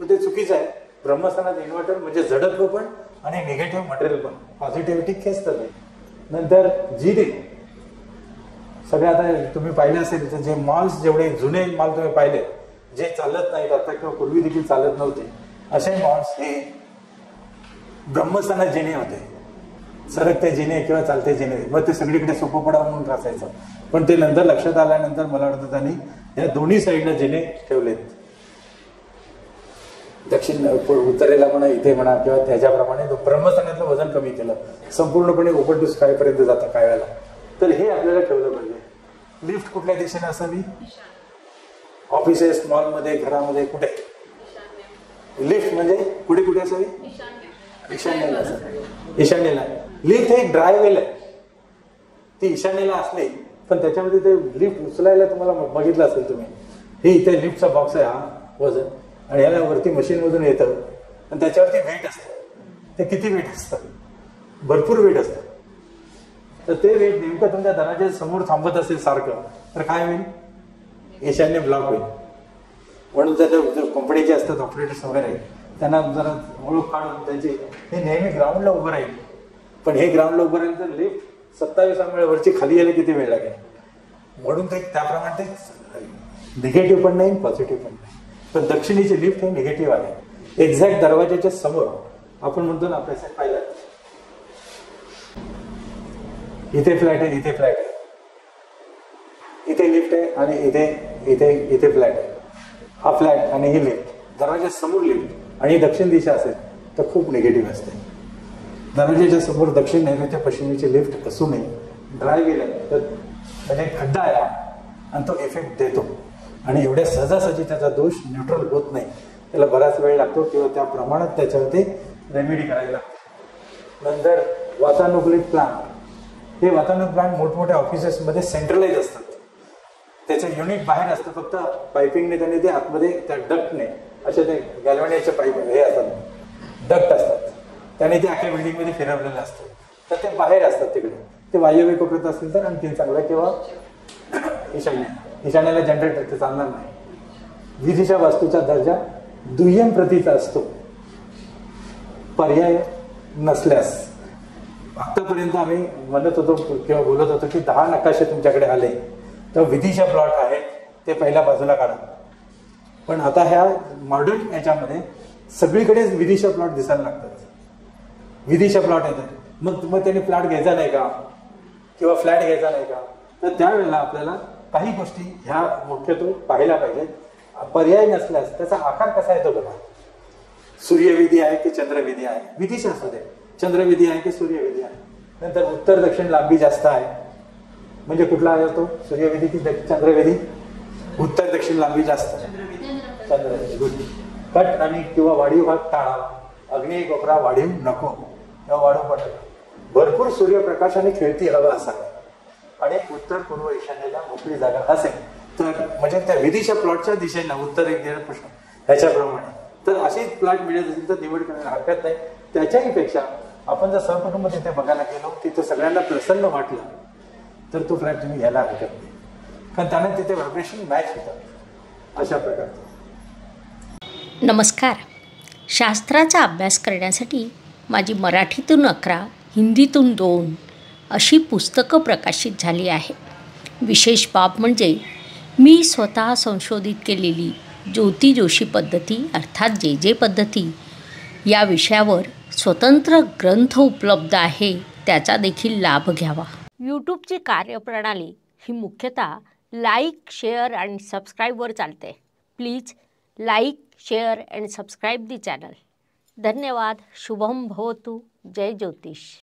तो ते चुकीचं आहे. ब्रह्मस्थानात इन्व्हर्टर म्हणजे जडत्व पण आणि निगेटिव्ह मटेरियल पण, पॉझिटिव्हिटी खेचतं ते. नंतर जिरे सगळे आता तुम्ही पाहिलं असेल तर जे मॉल्स, जेवढे जुने मॉल तुम्ही पाहिले जे चालत नाहीत आता किंवा पूर्वी देखील चालत नव्हते, असे मॉल्स हे ब्रह्मस्थानात जिने होते. सरकते जिने किंवा चालते जिने, मग ते सगळीकडे सोपं पडावं म्हणून असायचं. पण ते नंतर लक्षात आल्यानंतर मला वाटतं त्यांनी या दोन्ही साईडला जिने ठेवलेत. दक्षिण उत्तरेला म्हणा इथे म्हणा किंवा त्याच्याप्रमाणे ब्रह्मस्थानातलं वजन कमी केलं, संपूर्णपणे ओपन टू स्काय पर्यंत जातं काय वेळेला. तर हे आपल्याला ठेवलं पाहिजे. लिफ्ट कुठल्या दिशेने असावी? ऑफिसेस, मॉलमध्ये, घरामध्ये, कुठे लिफ्ट म्हणजे कुठे कुठे असावी? ईशान्येला असावी. ईशान्येला. लिफ्ट हे ड्रायवेल आहे, ती ईशान्येला असली पण त्याच्यामध्ये ते लिफ्ट उचलायला तुम्हाला बघितलं असेल तुम्ही, हे इथे लिफ्टचा बॉक्स आहे, हा वजन, आणि याला वरती मशीनमधून येतं आणि त्याच्यावरती वेट असतं. ते किती वेट असतं? भरपूर वेट असतं. तर ते वेट नेमकं तुमच्या दरवाजा समोर थांबत असेल सारखं तर काय होईल? ईशान्य ब्लॉक होईल. म्हणून जर कंपनीचे असतात ऑपरेटर्स वगैरे, त्यांना जरा ओळख काढून त्यांची हे नेहमी ग्राउंडला उभं राहील. पण हे ग्राउंडला उभं राहील तर लिफ्ट 27 वेळा वरची खाली यायला किती वेळ लागेल. म्हणून ते त्याप्रमाणे ते निगेटिव्ह पण नाही पॉझिटिव्ह पण नाही. पण दक्षिणेची लिफ्ट हे निगेटिव्ह आहे. एक्झॅक्ट दरवाजाच्या समोर आपण म्हणतो ना आपल्या साईड पाहिलं, इथे फ्लॅट आहे, इथे फ्लॅट आहे, इथे लिफ्ट आहे आणि इथे इथे इथे फ्लॅट आहे. हा फ्लॅट आणि ही लिफ्ट, दरवाजा समोर लिफ्ट आणि दक्षिण दिशा असेल तर खूप निगेटिव्ह असते. दरवाजाच्या समोर दक्षिण नैऋत्य पश्चिमेची लिफ्ट असू नये. ड्राय गेलं तर म्हणजे खड्डा आहे आणि तो इफेक्ट देतो आणि एवढ्या सहजासहजी त्याचा दोष न्यूट्रल होत नाही. त्याला बराच वेळ लागतो किंवा त्या प्रमाणात त्याच्यावरती रेमेडी करायला लागते. नंतर वातानुकूलित प्लांट, हे वातानुकूलित प्लांट मोठमोठ्या ऑफिसेसमध्ये सेंट्रलाइज असतात. त्याचं युनिट बाहेर असतं, फक्त पायपिंगने त्याने ते आतमध्ये त्या डक्टने, असे ते गॅल्व्हॅनाइडचे पाईप हे असतात, डक्ट असतात, त्याने ते अख्या बिल्डिंगमध्ये फिरवलेलं असतं. तर ते बाहेर असतात तिकडे. ते वायव्य कोपऱ्यात असतील तर आणखी चांगलं, किंवा ईशान्येला जनरेटर ते चालणार नाही. विधीच्या वास्तूचा दर्जा दुय्यम प्रतीचा असतो. पर्याय नसल्यास, आतापर्यंत आम्ही म्हणत होतो किंवा बोलत होतो की 10 नकाशे तुमच्याकडे आले तर विधीच्या प्लॉट आहेत ते पहिल्या बाजूला काढा. पण आता ह्या मॉडर्न याच्यामध्ये सगळीकडेच विधीच्या प्लॉट दिसायला लागतात. विधीच्या प्लॉट येतात, मग त्यांनी प्लॉट घ्यायचा नाही का किंवा फ्लॅट घ्यायचा नाही का? तर त्यावेळेला आपल्याला काही गोष्टी ह्या मुख्यत्वे पाहायला पाहिजेत. पर्याय नसल्यास त्याचा आकार कसा येतो बघा. सूर्यविधी आहे की चंद्रविधी आहे? विधीच्या असू दे, चंद्रविधी आहे की सूर्यविधी आहे. नंतर उत्तर दक्षिण लांबी जास्त आहे म्हणजे कुठला आहे तो? सूर्यविधी की चंद्रविधी? उत्तर दक्षिण लांबी जास्त, चंद्राची. गुड. कट आणि किंवा वाढीव भाग टाळावा, अग्नी कोपरा वाढीव नको किंवा वाढू पण नको. भरपूर सूर्यप्रकाशाने खेळती हवा असावी आणि उत्तर पूर्व ईशान्येला मोकळी जागा असेल तर, म्हणजे त्या विधीच्या प्लॉटच्या दिशेनं उत्तर एक दीड प्रश्न ह्याच्याप्रमाणे, तर अशी प्लॉट मिळत असेल तर निवड करायला हरकत नाही. त्याच्याही पेक्षा आपण जर सहकुटुंब तिथे बघायला गेलो, तिथे सगळ्यांना प्रसन्न वाटलं तर तो फ्लॅट तुम्ही घ्यायला हरकत नाही, कारण त्याने तिथे व्हायब्रेशन मॅच होतात अशा प्रकारचं. नमस्कार. शास्त्राचा अभ्यास करण्यासाठी माझी मराठीतून 11, हिंदीतून 2 अशी पुस्तकं प्रकाशित झाली आहे. विशेष बाब म्हणजे मी स्वतः संशोधित केलेली ज्योती जोशी पद्धती अर्थात जे पद्धती या विषयावर स्वतंत्र ग्रंथ उपलब्ध आहे, त्याचा देखील लाभ घ्यावा. यूट्यूबची कार्यप्रणाली ही मुख्यतः लाईक, शेअर आणि सबस्क्राईबवर चालते. Please like, share and subscribe the channel. धन्यवाद. शुभम भवतु. जय ज्योतिष.